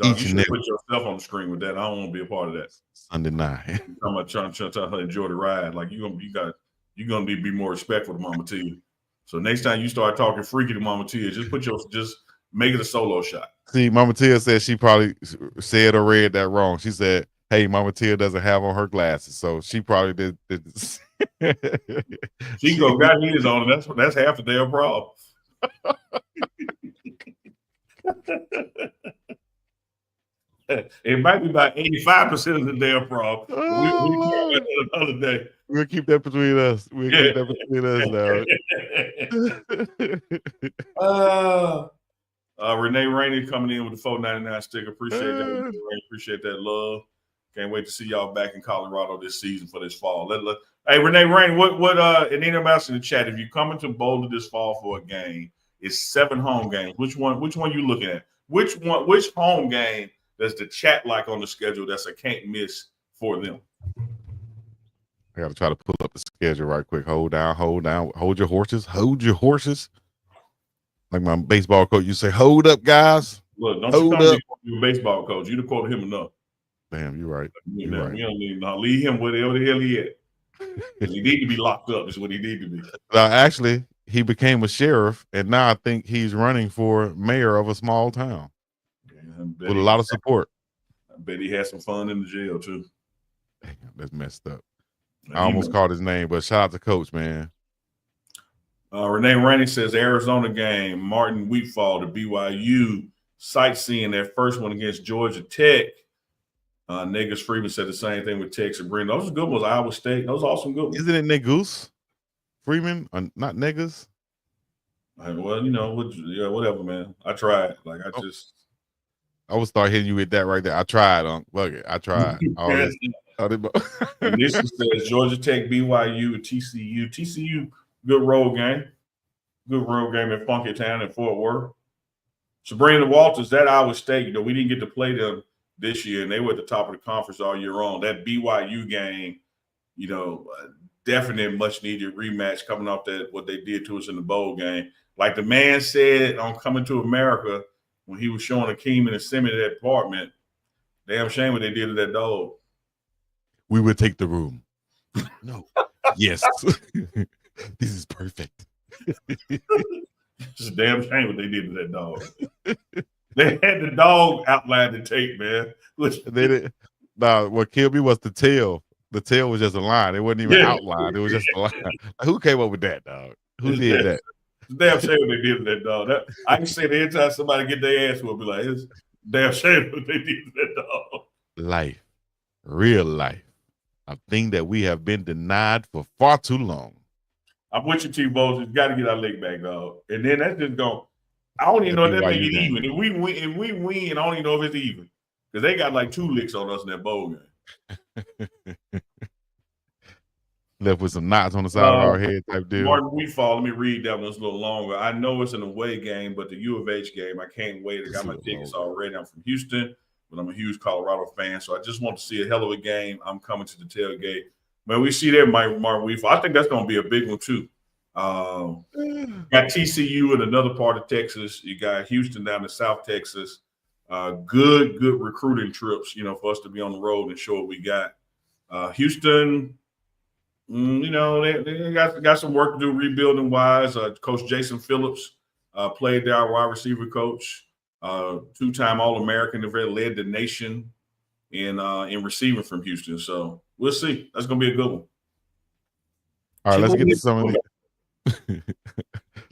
You should put yourself on the screen with that. I don't want to be a part of that. Sunday night. I'm not trying to tell her to enjoy the ride. Like you're gonna be more respectful to Mama Tia. So next time you start talking freaky to Mama Tia, just make it a solo shot. See, Mama Tia said she probably said or read that wrong. She said, "Hey, Mama Tia doesn't have on her glasses," so she probably did. Chico got his on, and that's half the damn problem. It might be about 85% of the damn problem. We'll keep that another day. We'll keep that between us. Keep that between us now. Renee Rainey coming in with the $4.99 sticker. Appreciate that. Appreciate that love. Can't wait to see y'all back in Colorado this season for this fall. Hey, Renee Rainey, what and anybody else in the chat, if you coming to Boulder this fall for a game, it's 7 home games. Which one you looking at? Which home game does the chat like on the schedule that's a can't miss for them? I got to try to pull up the schedule right quick. Hold down. Hold your horses. Like my baseball coach, you say, hold up, guys. Look, don't hold you come to a baseball coach. You'd have quoted him enough. Damn, you're right. We don't need to leave him wherever the hell he at. He need to be locked up is what he need to be. Actually, he became a sheriff, and now I think he's running for mayor of a small town. With a lot of support. I bet he had some fun in the jail too. Damn, that's messed up. I almost called his name, but shout out to Coach, man. Renee Rainey says Arizona game, Martin Wheatfall to BYU, sightseeing that first one against Georgia Tech. Negus Freeman said the same thing with Texas. Those are good ones. Iowa State. Those are awesome good ones. Isn't it Negus Freeman? Not Negus? Well, you know, whatever, man. I tried. Like I just. I would start hitting you with that right there. I tried, Fuck it. I tried. All this. And this says Georgia Tech, BYU, and TCU. TCU, good road game. Good road game in Funky Town in Fort Worth. Sabrina Walters, that Iowa State, you know, we didn't get to play them this year, and they were at the top of the conference all year long. That BYU game, you know, definite much needed rematch coming off that what they did to us in the bowl game. Like the man said on Coming to America when he was showing Akeem in the cemetery apartment, damn shame what they did to that dog. We would take the room. No. Yes. This is perfect. It's a damn shame what they did to that dog. They had the dog outline the tape, man. They did. Nah, what killed me was the tail. The tail was just a line. It wasn't even outlined. It was just a line. Who came up with that, dog? Who did that? It's damn shame what they did to that dog. I can say that anytime somebody get their ass whooped, be like, it's damn shame what they did to that dog. Life. Real life. A thing that we have been denied for far too long. I'm with you, T-Bones. You got to get our leg back, dog. And then that's just going. I don't even know if that make it even. If we win, I don't even know if it's even. Because they got like 2 licks on us in that bowl game. Left with some knots on the side of our head type deal. Martin Wheatfall, let me read that one a little longer. I know it's an away game, but the U of H game, I can't wait. I got my tickets already. I'm from Houston, but I'm a huge Colorado fan, so I just want to see a hell of a game. I'm coming to the tailgate. Man, we see that, Martin Wheatfall. I think that's going to be a big one, too. Got TCU in another part of Texas. You got Houston down to South Texas. Good recruiting trips, you know, for us to be on the road and show what we got. Houston, you know, they got some work to do rebuilding wise. Coach Jason Phillips played there, our wide receiver coach, 2-time All-American, led the nation in receiving from Houston. So we'll see. That's going to be a good one. All right, let's get to some of these.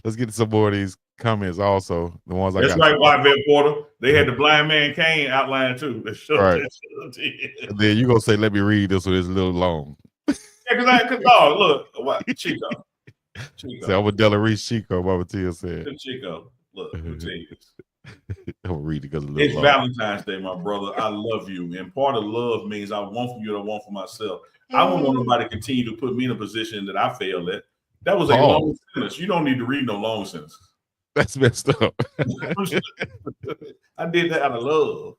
Let's get to some more of these comments also. The ones I got. That's right, White Vet Porter. They had the blind man Kane outlined too. Right. And then you're gonna say, let me read this one, it's a little long. Yeah, because look, what Chico. So I'm a Della Reese Chico, Mama Tia said. Chico, look, let me tell you this. I'm gonna read it because it's long. Valentine's Day, my brother. I love you. And part of love means I want from you what I want for myself. I don't want nobody to continue to put me in a position that I failed at. That was a long sentence. You don't need to read no long sentences. That's messed up. I did that out of love.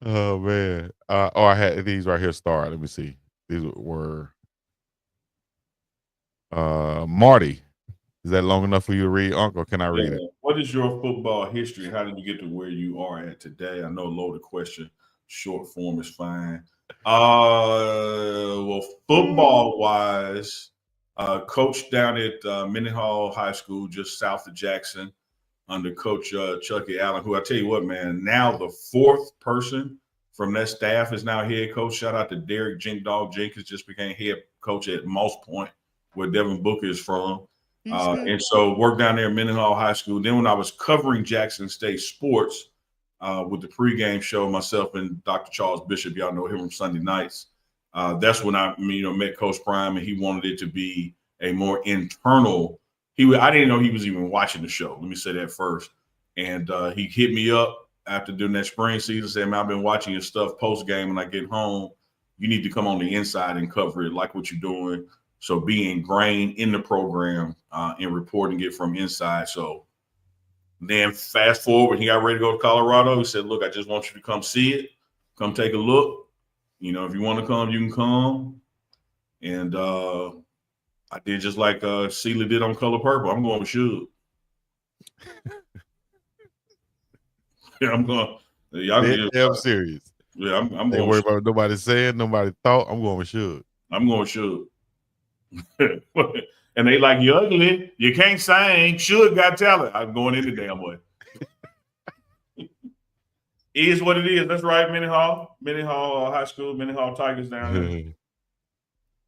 Oh man. I had these right here. Star. Let me see. These were Marty. Is that long enough for you to read, Uncle? Can I read it? What is your football history? How did you get to where you are at today? I know a loaded question. Short form is fine. Well, football wise, coached down at Mendenhall High School, just south of Jackson, under Coach Chucky Allen, who I tell you what, man, now the 4th person from that staff is now head coach. Shout out to Derek Dog Jenkins, just became head coach at Moss Point, where Devin Booker is from. And so worked down there at Mendenhall High School. Then when I was covering Jackson State sports with the pregame show, myself and Dr. Charles Bishop, y'all know him from Sunday nights. That's when I met Coach Prime, and he wanted it to be a more internal. I didn't know he was even watching the show. Let me say that first. And he hit me up after doing that spring season, said, man, I've been watching your stuff post-game when I get home. You need to come on the inside and cover it, like what you're doing. So be ingrained in the program and reporting it from inside. So then fast forward, he got ready to go to Colorado. He said, look, I just want you to come see it. Come take a look. You know, if you want to come, you can come. And I did just like Sealy did on Color Purple. I'm going with Suge. Yeah, I'm going. I'm serious. Yeah, I'm going. Don't worry about what nobody said, nobody thought. I'm going with Suge. I'm going with Suge. And they like, you ugly. You can't sing. Suge got talent. I'm going in the damn way. Is what it is. That's right, Mendenhall High School, Mendenhall Tigers down there.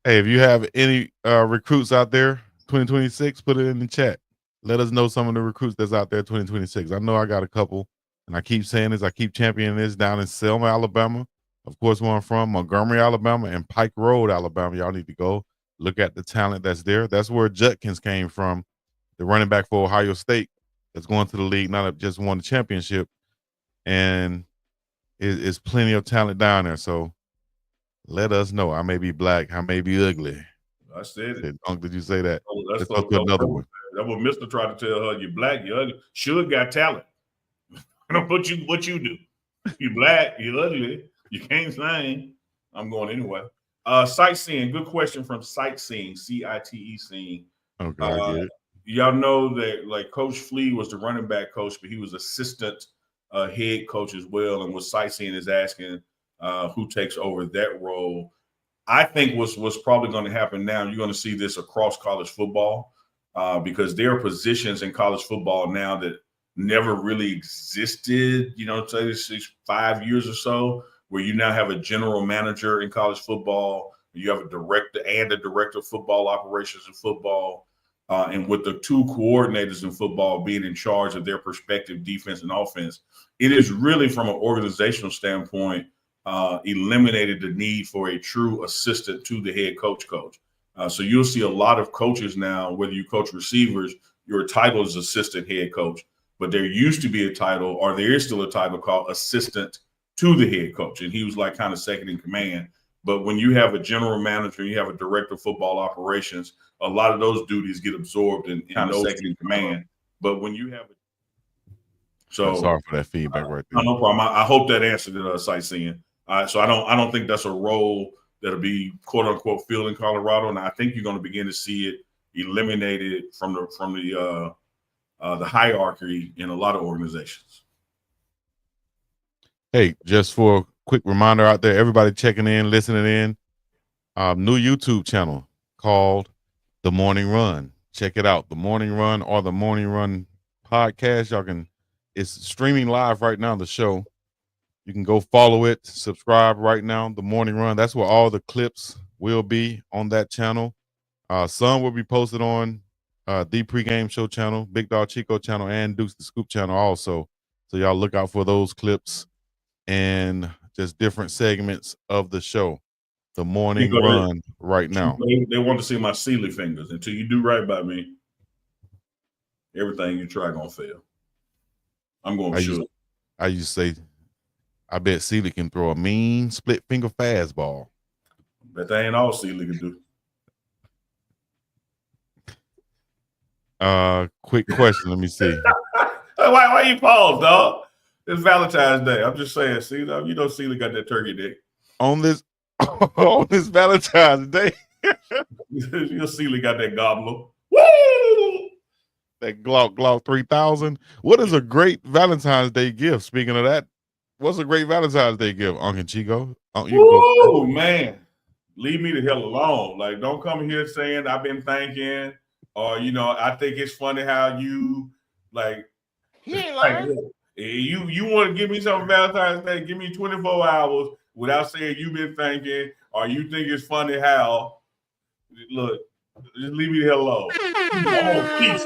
Hey, if you have any recruits out there, 2026, put it in the chat. Let us know some of the recruits that's out there 2026. I know I got a couple, and I keep saying this. I keep championing this down in Selma, Alabama. Of course, where I'm from, Montgomery, Alabama, and Pike Road, Alabama. Y'all need to go look at the talent that's there. That's where Judkins came from the running back for Ohio State that's going to the league, not just won the championship, and is plenty of talent down there. So let us know. I may be black, I may be ugly. I said it. Unc, did you say that? Oh, Let's go to another one. That's what Mister tried to tell her. You're black, you're ugly. Suge got talent. I don't what you do. You black, you're ugly. You can't sing. I'm going anyway. Sightseeing. Good question from Sightseeing. CITE seeing. Okay, I get it. Y'all know that like Coach Flea was the running back coach, but he was assistant head coach as well. And what Sightseeing is asking who takes over that role. I think what's probably going to happen now, you're going to see this across college football because there are positions in college football now that never really existed, say this 5 years or so, where you now have a general manager in college football, you have a director and a director of football operations in football, and with the two coordinators in football being in charge of their respective defense and offense, it is really from an organizational standpoint eliminated the need for a true assistant to the head coach. So you'll see a lot of coaches now, whether you coach receivers, your title is assistant head coach, but there used to be a title, or there is still a title called assistant to the head coach. And he was like kind of second in command. But when you have a general manager, you have a director of football operations, a lot of those duties get absorbed in those second in command. But when you have sorry for that feedback right there. No problem. I hope that answered it, Sightseeing. So I don't think that's a role that'll be quote unquote filled in Colorado, and I think you're going to begin to see it eliminated from the hierarchy in a lot of organizations. Hey, just for a quick reminder out there, everybody checking in, listening in, new YouTube channel called The Morning Run. Check it out, The Morning Run or The Morning Run podcast. It's streaming live right now, the show. You can go follow it, subscribe right now, The Morning Run. That's where all the clips will be on that channel. Some will be posted on the Pregame Show channel, Big Dog Chico channel, and Deuce the Scoop channel also. So y'all look out for those clips and just different segments of the show. The Morning Run right now. They want to see my Sealy fingers. Until you do right by me, everything you try gonna fail. I'm going to shoot. I used to say, I bet Sealy can throw a mean split finger fastball. But that ain't all Sealy can do. Quick question. Let me see. Why you pause, dog? It's Valentine's Day. I'm just saying, see, Sealy got that turkey dick. On this Valentine's Day. Sealy got that gobbler. Woo! That Glock 3000. What is a great Valentine's Day gift? Speaking of that, what's a great Valentine's Day gift, Uncle Chico? Oh man, leave me the hell alone. Like, don't come here saying I've been thinking, or I think it's funny how you like. He ain't lying. Like, you want to give me something Valentine's Day? Give me 24 hours without saying you've been thinking, or you think it's funny how. Look, just leave me the hell alone. Peace.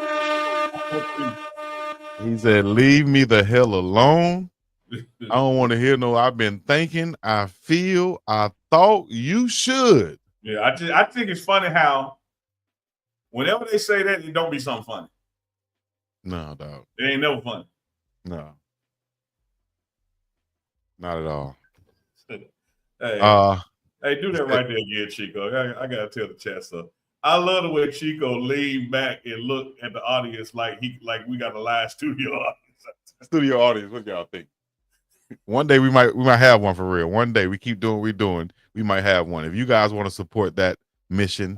He said, "Leave me the hell alone. I don't want to hear no. I've been thinking. I feel. I thought you should." Yeah, I think it's funny how whenever they say that, it don't be something funny. No, dog. It ain't never funny. No, not at all. Hey, do that right there again, Chico. I gotta tell the chat stuff. I love the way Chico leaned back and looked at the audience like we got a live studio audience. Studio audience, what y'all think? One day we might have one for real. One day we keep doing what we're doing, we might have one. If you guys want to support that mission,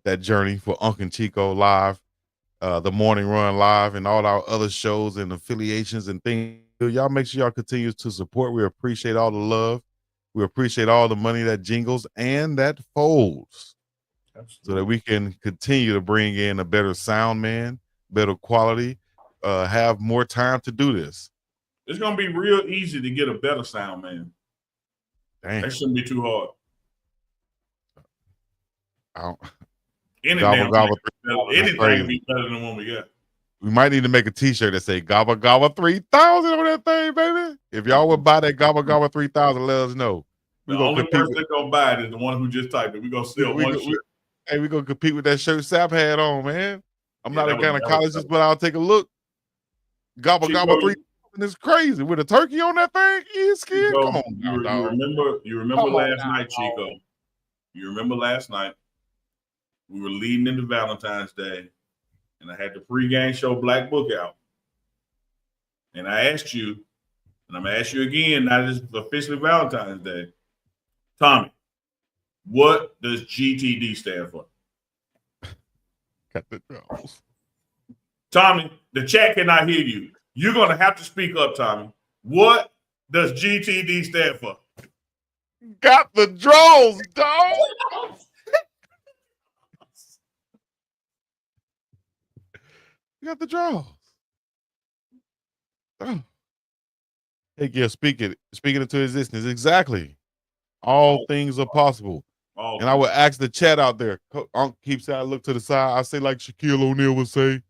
that journey for Uncle Chico live, the Morning Run live, and all our other shows and affiliations and things, y'all make sure y'all continue to support. We appreciate all the love. We appreciate all the money that jingles and that folds. Absolutely. So that we can continue to bring in a better sound man, better quality, have more time to do this. It's gonna be real easy to get a better sound man. Dang. That shouldn't be too hard. Anything be better than what we got. We might need to make a t-shirt that say Gobba Gobba 3000 on that thing, baby. If y'all would buy that Gobba Gobba 3000, let us know. The only person that's gonna buy it is the one who just typed it. We're gonna sell one shirt. Hey, we're gonna compete with that shirt Sap had on, man. I'm Yeah, not a that was- gynecologist, but I'll take a look. Gobble gobble Chico, 3. It's crazy with a turkey on that thing. Eat skin. Chico, Come on, now, dog. you remember Come on last now, night, dog. Chico. You remember last night we were leading into Valentine's Day, and I had the pregame show Black Book out. And I asked you, and I'm gonna ask you again, now that it's officially Valentine's Day. Tommy, what does GTD stand for? Got the draws. Tommy, the chat cannot hear you. You're gonna have to speak up, Tommy. What does GTD stand for? Got the draws, dog. Got the draws. Oh. Hey, yeah, speaking into existence. Exactly. All things are possible. Oh, And I would ask the chat out there. Unc keeps saying, I look to the side. I say, like Shaquille O'Neal would say,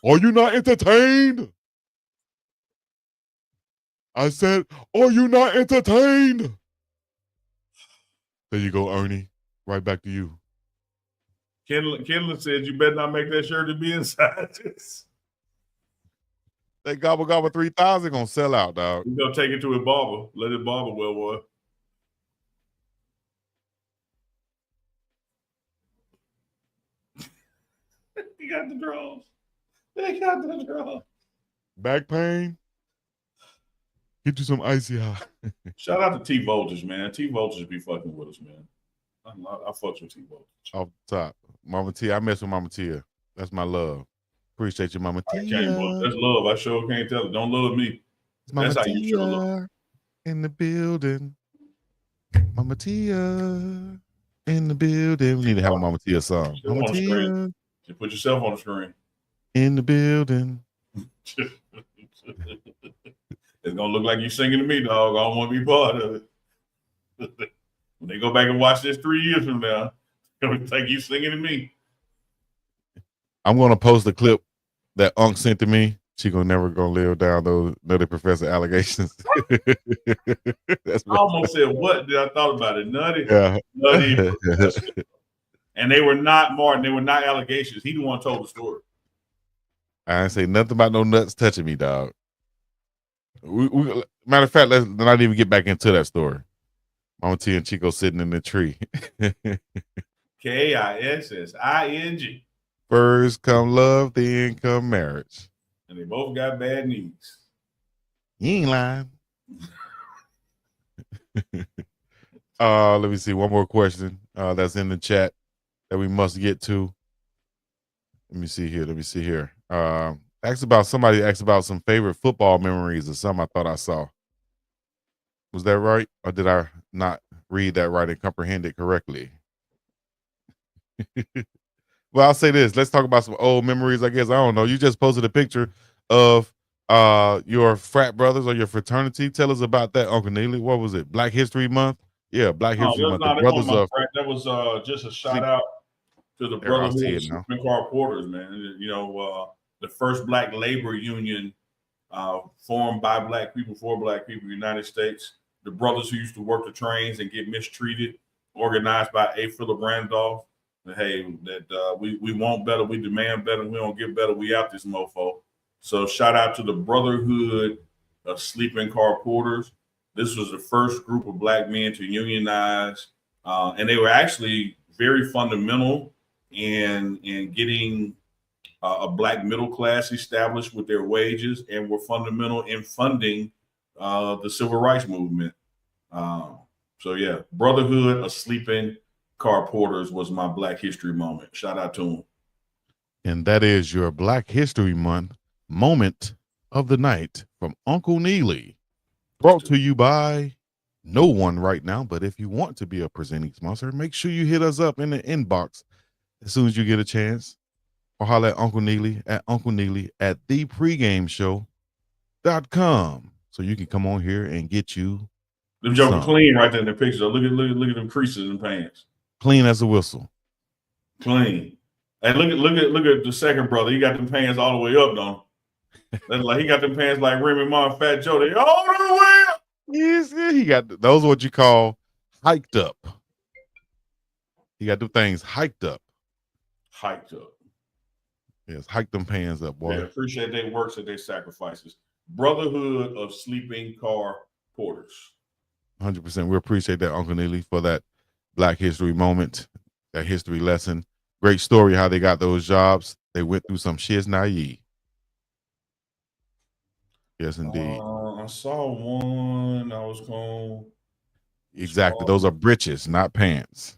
are you not entertained? I said, are you not entertained? There you go, Ernie. Right back to you. Kendall said, you better not make that shirt to be inside this. That Gobble Gobble 3000 gonna sell out, dog. He's gonna take it to his barber. Let his barber wear one. He got the draws. They got the draws. Back pain? Get you some icy hot. Shout out to T Voltage, man. T Voltage be fucking with us, man. I fucks with T Voltage. Off the top. Mama Tia. I mess with Mama Tia. That's my love. Appreciate you, Mama I Tia. can't, boy. That's love. I sure can't tell it. Don't love me. Mama That's how you show love. Tia in the building. Mama Tia in the building. We need to have a Mama Tia song. Still Mama on the Tia screen. Just put yourself on the screen. in the building. It's gonna look like you singing to me, dog. I don't want to be part of it. When they go back and watch this 3 years from now, it's gonna think you singing to me. I'm gonna post a clip that Unc sent to me. She never gonna live down those Nutty Professor allegations. That's I almost said, what did I thought about it? Nutty. yeah. Nutty. And they were not Martin. They were not allegations. He the one told the story. I ain't say nothing about no nuts touching me, dog. We matter of fact, let's not even get back into that story. Mama T and Chico sitting in the tree. KISSING. First come love, then come marriage. And they both got bad knees. You ain't lying. Let me see. One more question that's in the chat that we must get to. Let me see here. Somebody asked about some favorite football memories or something I thought I saw. Was that right? Or did I not read that right and comprehend it correctly? Well, I'll say this. Let's talk about some old memories, I guess. I don't know. You just posted a picture of your frat brothers or your fraternity. Tell us about that, Uncle Neely. What was it? Black History Month? Yeah, Black History Month. The brothers of that was just a shout out to the Brotherhood of Sleeping Car Porters, man. You know, the first Black labor union formed by Black people for Black people in the United States. The brothers who used to work the trains and get mistreated, organized by A. Philip Randolph. Hey, that we want better, we demand better, we don't get better, we out this mofo. So shout out to the Brotherhood of Sleeping Car Porters. This was the first group of Black men to unionize, and they were actually very fundamental in getting a Black middle class established with their wages, and were fundamental in funding the civil rights movement. So yeah, Brotherhood of Sleeping Car Porters was my Black History moment. Shout out to them. And that is your Black History Month moment of the night from Uncle Neely. Brought to you by no one right now, but if you want to be a presenting sponsor, make sure you hit us up in the inbox as soon as you get a chance. Or holler at Uncle Neely at thepregameshow.com so you can come on here and get you them jokers clean right there in the picture. Look at them creases in pants. Clean as a whistle. Clean. And look at the second brother. He got them pants all the way up, though. That's like he got them pants like Remy Ma and Fat Joe. They all the way up. Yes, he got those. Are what you call hiked up. He got the things hiked up. Hiked up. Yes, hike them pants up, boy. Yeah, appreciate their works and their sacrifices. Brotherhood of Sleeping Car Porters. 100%. We appreciate that, Uncle Neely, for that Black History moment, that history lesson. Great story how they got those jobs. They went through some shiz naive. Yes, indeed. I saw one. I was going. Exactly. Those are breeches, not pants,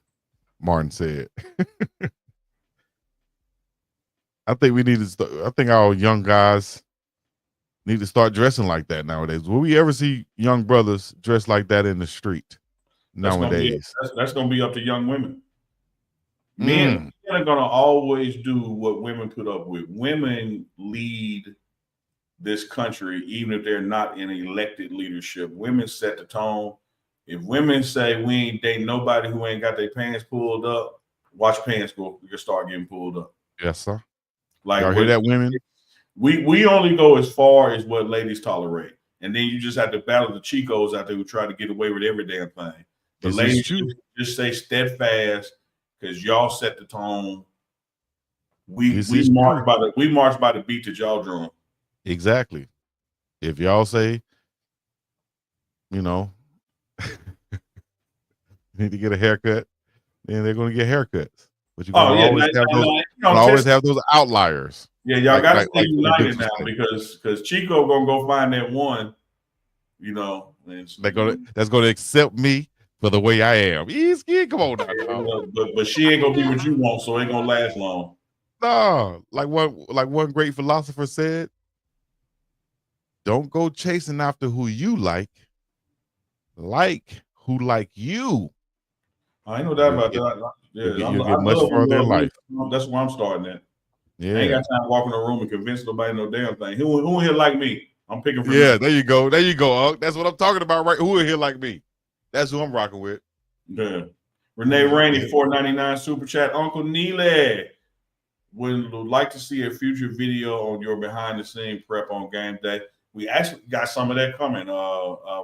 Martin said. I think we need to. I think our young guys need to start dressing like that nowadays. Will we ever see young brothers dressed like that in the street nowadays? That's going to be up to young women. Men are going to always do what women put up with. Women lead this country, even if they're not in elected leadership. Women set the tone. If women say we ain't dating nobody who ain't got their pants pulled up, watch pants go. You start getting pulled up. Yes, sir. Like, y'all hear that, women? We only go as far as what ladies tolerate, and then you just have to battle the Chicos out there who try to get away with every damn thing. The ladies just stay steadfast because y'all set the tone. We march by the beat that y'all drum. Exactly. If y'all say, you know, need to get a haircut, then they're going to get haircuts. But you're going to always have those outliers. Yeah, y'all got to stay united now because Chico gonna go find that one, you know. That's gonna accept me for the way I am. Come on now. But she ain't gonna be what you want, so it ain't gonna last long. No, like one great philosopher said, don't go chasing after who you like who like you. I ain't no doubt about that. Yeah, you'll get much further in life. That's where I'm starting at. Yeah. I ain't got time to walk in the room and convince nobody no damn thing. Who in here like me? I'm picking for me. There you go, Unc. That's what I'm talking about, right? Who in here like me? That's who I'm rocking with. Yeah. Renee Rainey, $4.99 super chat. Uncle Neely would like to see a future video on your behind the scene prep on game day. We actually got some of that coming,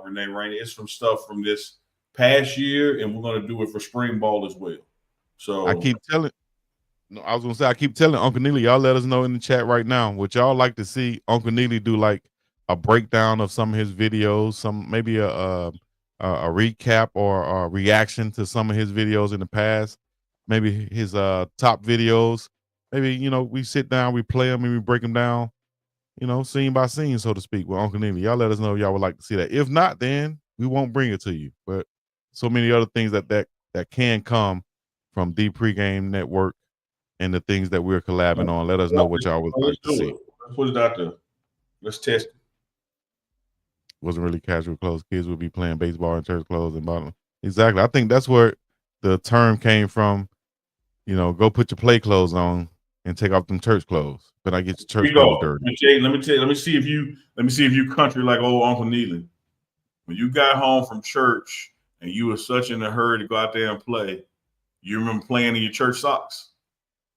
Renee Rainey. It's some stuff from this past year, and we're going to do it for spring ball as well. So I keep telling Uncle Neely, y'all let us know in the chat right now what y'all like to see Uncle Neely do, like a breakdown of some of his videos, maybe a recap or a reaction to some of his videos in the past, maybe his top videos. Maybe, you know, we sit down, we play them, and we break them down, you know, scene by scene, so to speak, with Uncle Neely. Y'all let us know if y'all would like to see that. If not, then we won't bring it to you. But so many other things that can come from the Pregame Network and the things that we're collabing on. Let us know what y'all would like to see. Let's put it out there. Let's test it. Wasn't really casual clothes. Kids would be playing baseball in church clothes and bottom. Exactly. I think that's where the term came from. You know, go put your play clothes on and take off them church clothes. But I get your church clothes dirty. Let me see if you country like old Uncle Neely. When you got home from church and you were such in a hurry to go out there and play, you remember playing in your church socks.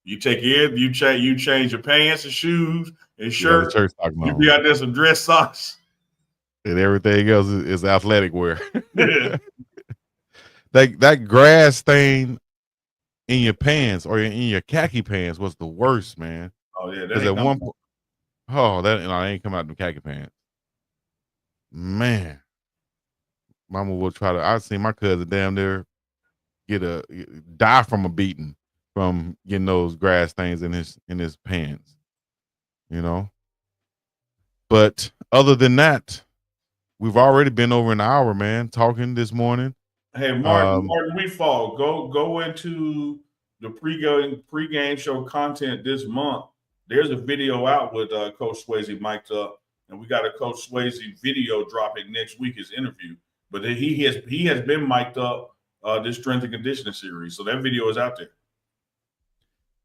You change your pants and shoes and shirt. You be out there some dress socks. And everything else is athletic wear. that grass stain in your pants or in your khaki pants was the worst, man. Oh yeah, because at one point, I ain't come out in the khaki pants. Man, Mama will try to. I seen my cousin damn near die from a beating from getting those grass stains in his pants, you know. But other than that, we've already been over an hour, man, talking this morning. Hey, Martin Weefall, go into the pregame show content this month. There's a video out with Coach Swayze mic'd up, and we got a Coach Swayze video dropping next week, his interview. But he has been mic'd up this strength and conditioning series, so that video is out there.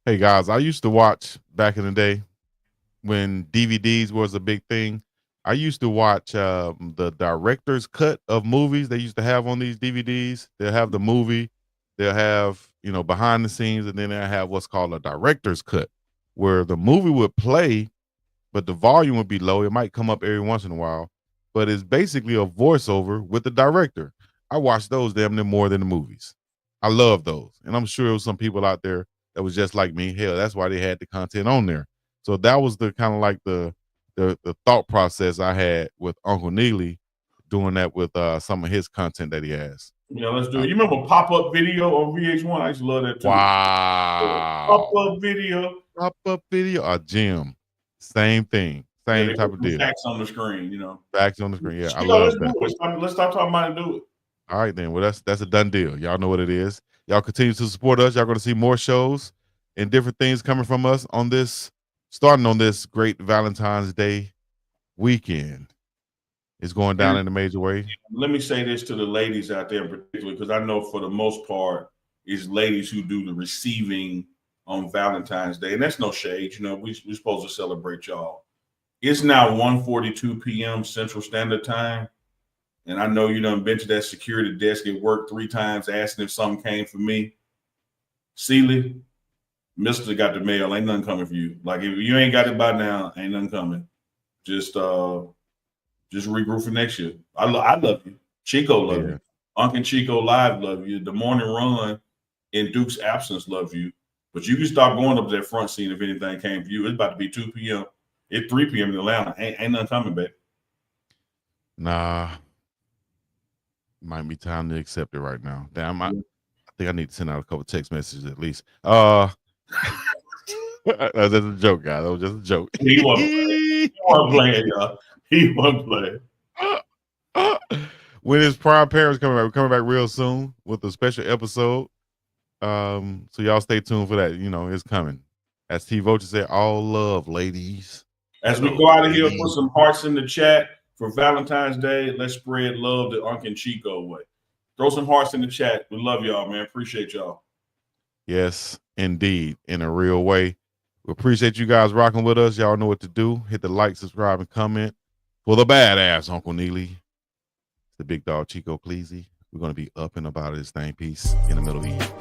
Hey guys, I used to watch back in the day when DVDs was a big thing. I used to watch the director's cut of movies they used to have on these DVDs. They'll have the movie, they'll have, you know, behind the scenes, and then they'll have what's called a director's cut, where the movie would play, but the volume would be low. It might come up every once in a while, but it's basically a voiceover with the director. I watched those damn near more than the movies. I love those. And I'm sure there was some people out there that was just like me. Hell, that's why they had the content on there. So that was the kind of like the thought process I had with Uncle Neely doing that with some of his content that he has. Yeah, let's do it. You remember pop-up video on VH1? I used to love that too. Wow. Pop-up video. Pop-up video or Jim. Same thing. Same type of deal. Facts on the screen, you know. Facts on the screen. Yeah, I Chico, love let's that. do it. Let's start talking about it and do it. All right, then. Well, that's a done deal. Y'all know what it is. Y'all continue to support us. Y'all going to see more shows and different things coming from us on this, starting on this great Valentine's Day weekend. It's going down in a major way. Let me say this to the ladies out there in particular, because I know for the most part, it's ladies who do the receiving on Valentine's Day. And that's no shade. You know, we're supposed to celebrate y'all. It's now 1:42 p.m. Central Standard Time. And I know you done been to that security desk at work 3 times asking if something came for me. Sealy, Mr. got the mail. Ain't nothing coming for you. Like, if you ain't got it by now, ain't nothing coming. Just regroup for next year. I love you. Chico love you. Uncle Chico Live love you. The Morning Run in Duke's absence love you. But you can start going up to that front seat if anything came for you. It's about to be 2 p.m. It's 3 p.m. in Atlanta. Ain't nothing coming back. Nah. Might be time to accept it right now. Damn, I think I need to send out a couple text messages at least. That's a joke, guys. That was just a joke. He wasn't playing, y'all. He wasn't playing. When his Prime Parents coming back, we're coming back real soon with a special episode. So y'all stay tuned for that. You know, it's coming. As T Vulture said, all love, ladies. As we go out of here, put some hearts in the chat for Valentine's Day. Let's spread love the Uncle Chico way. Throw some hearts in the chat. We love y'all, man. Appreciate y'all. Yes, indeed. In a real way. We appreciate you guys rocking with us. Y'all know what to do. Hit the like, subscribe, and comment. For the badass Uncle Neely, the big dog Chico Cleasy. We're going to be up and about this thing. Peace in the Middle East.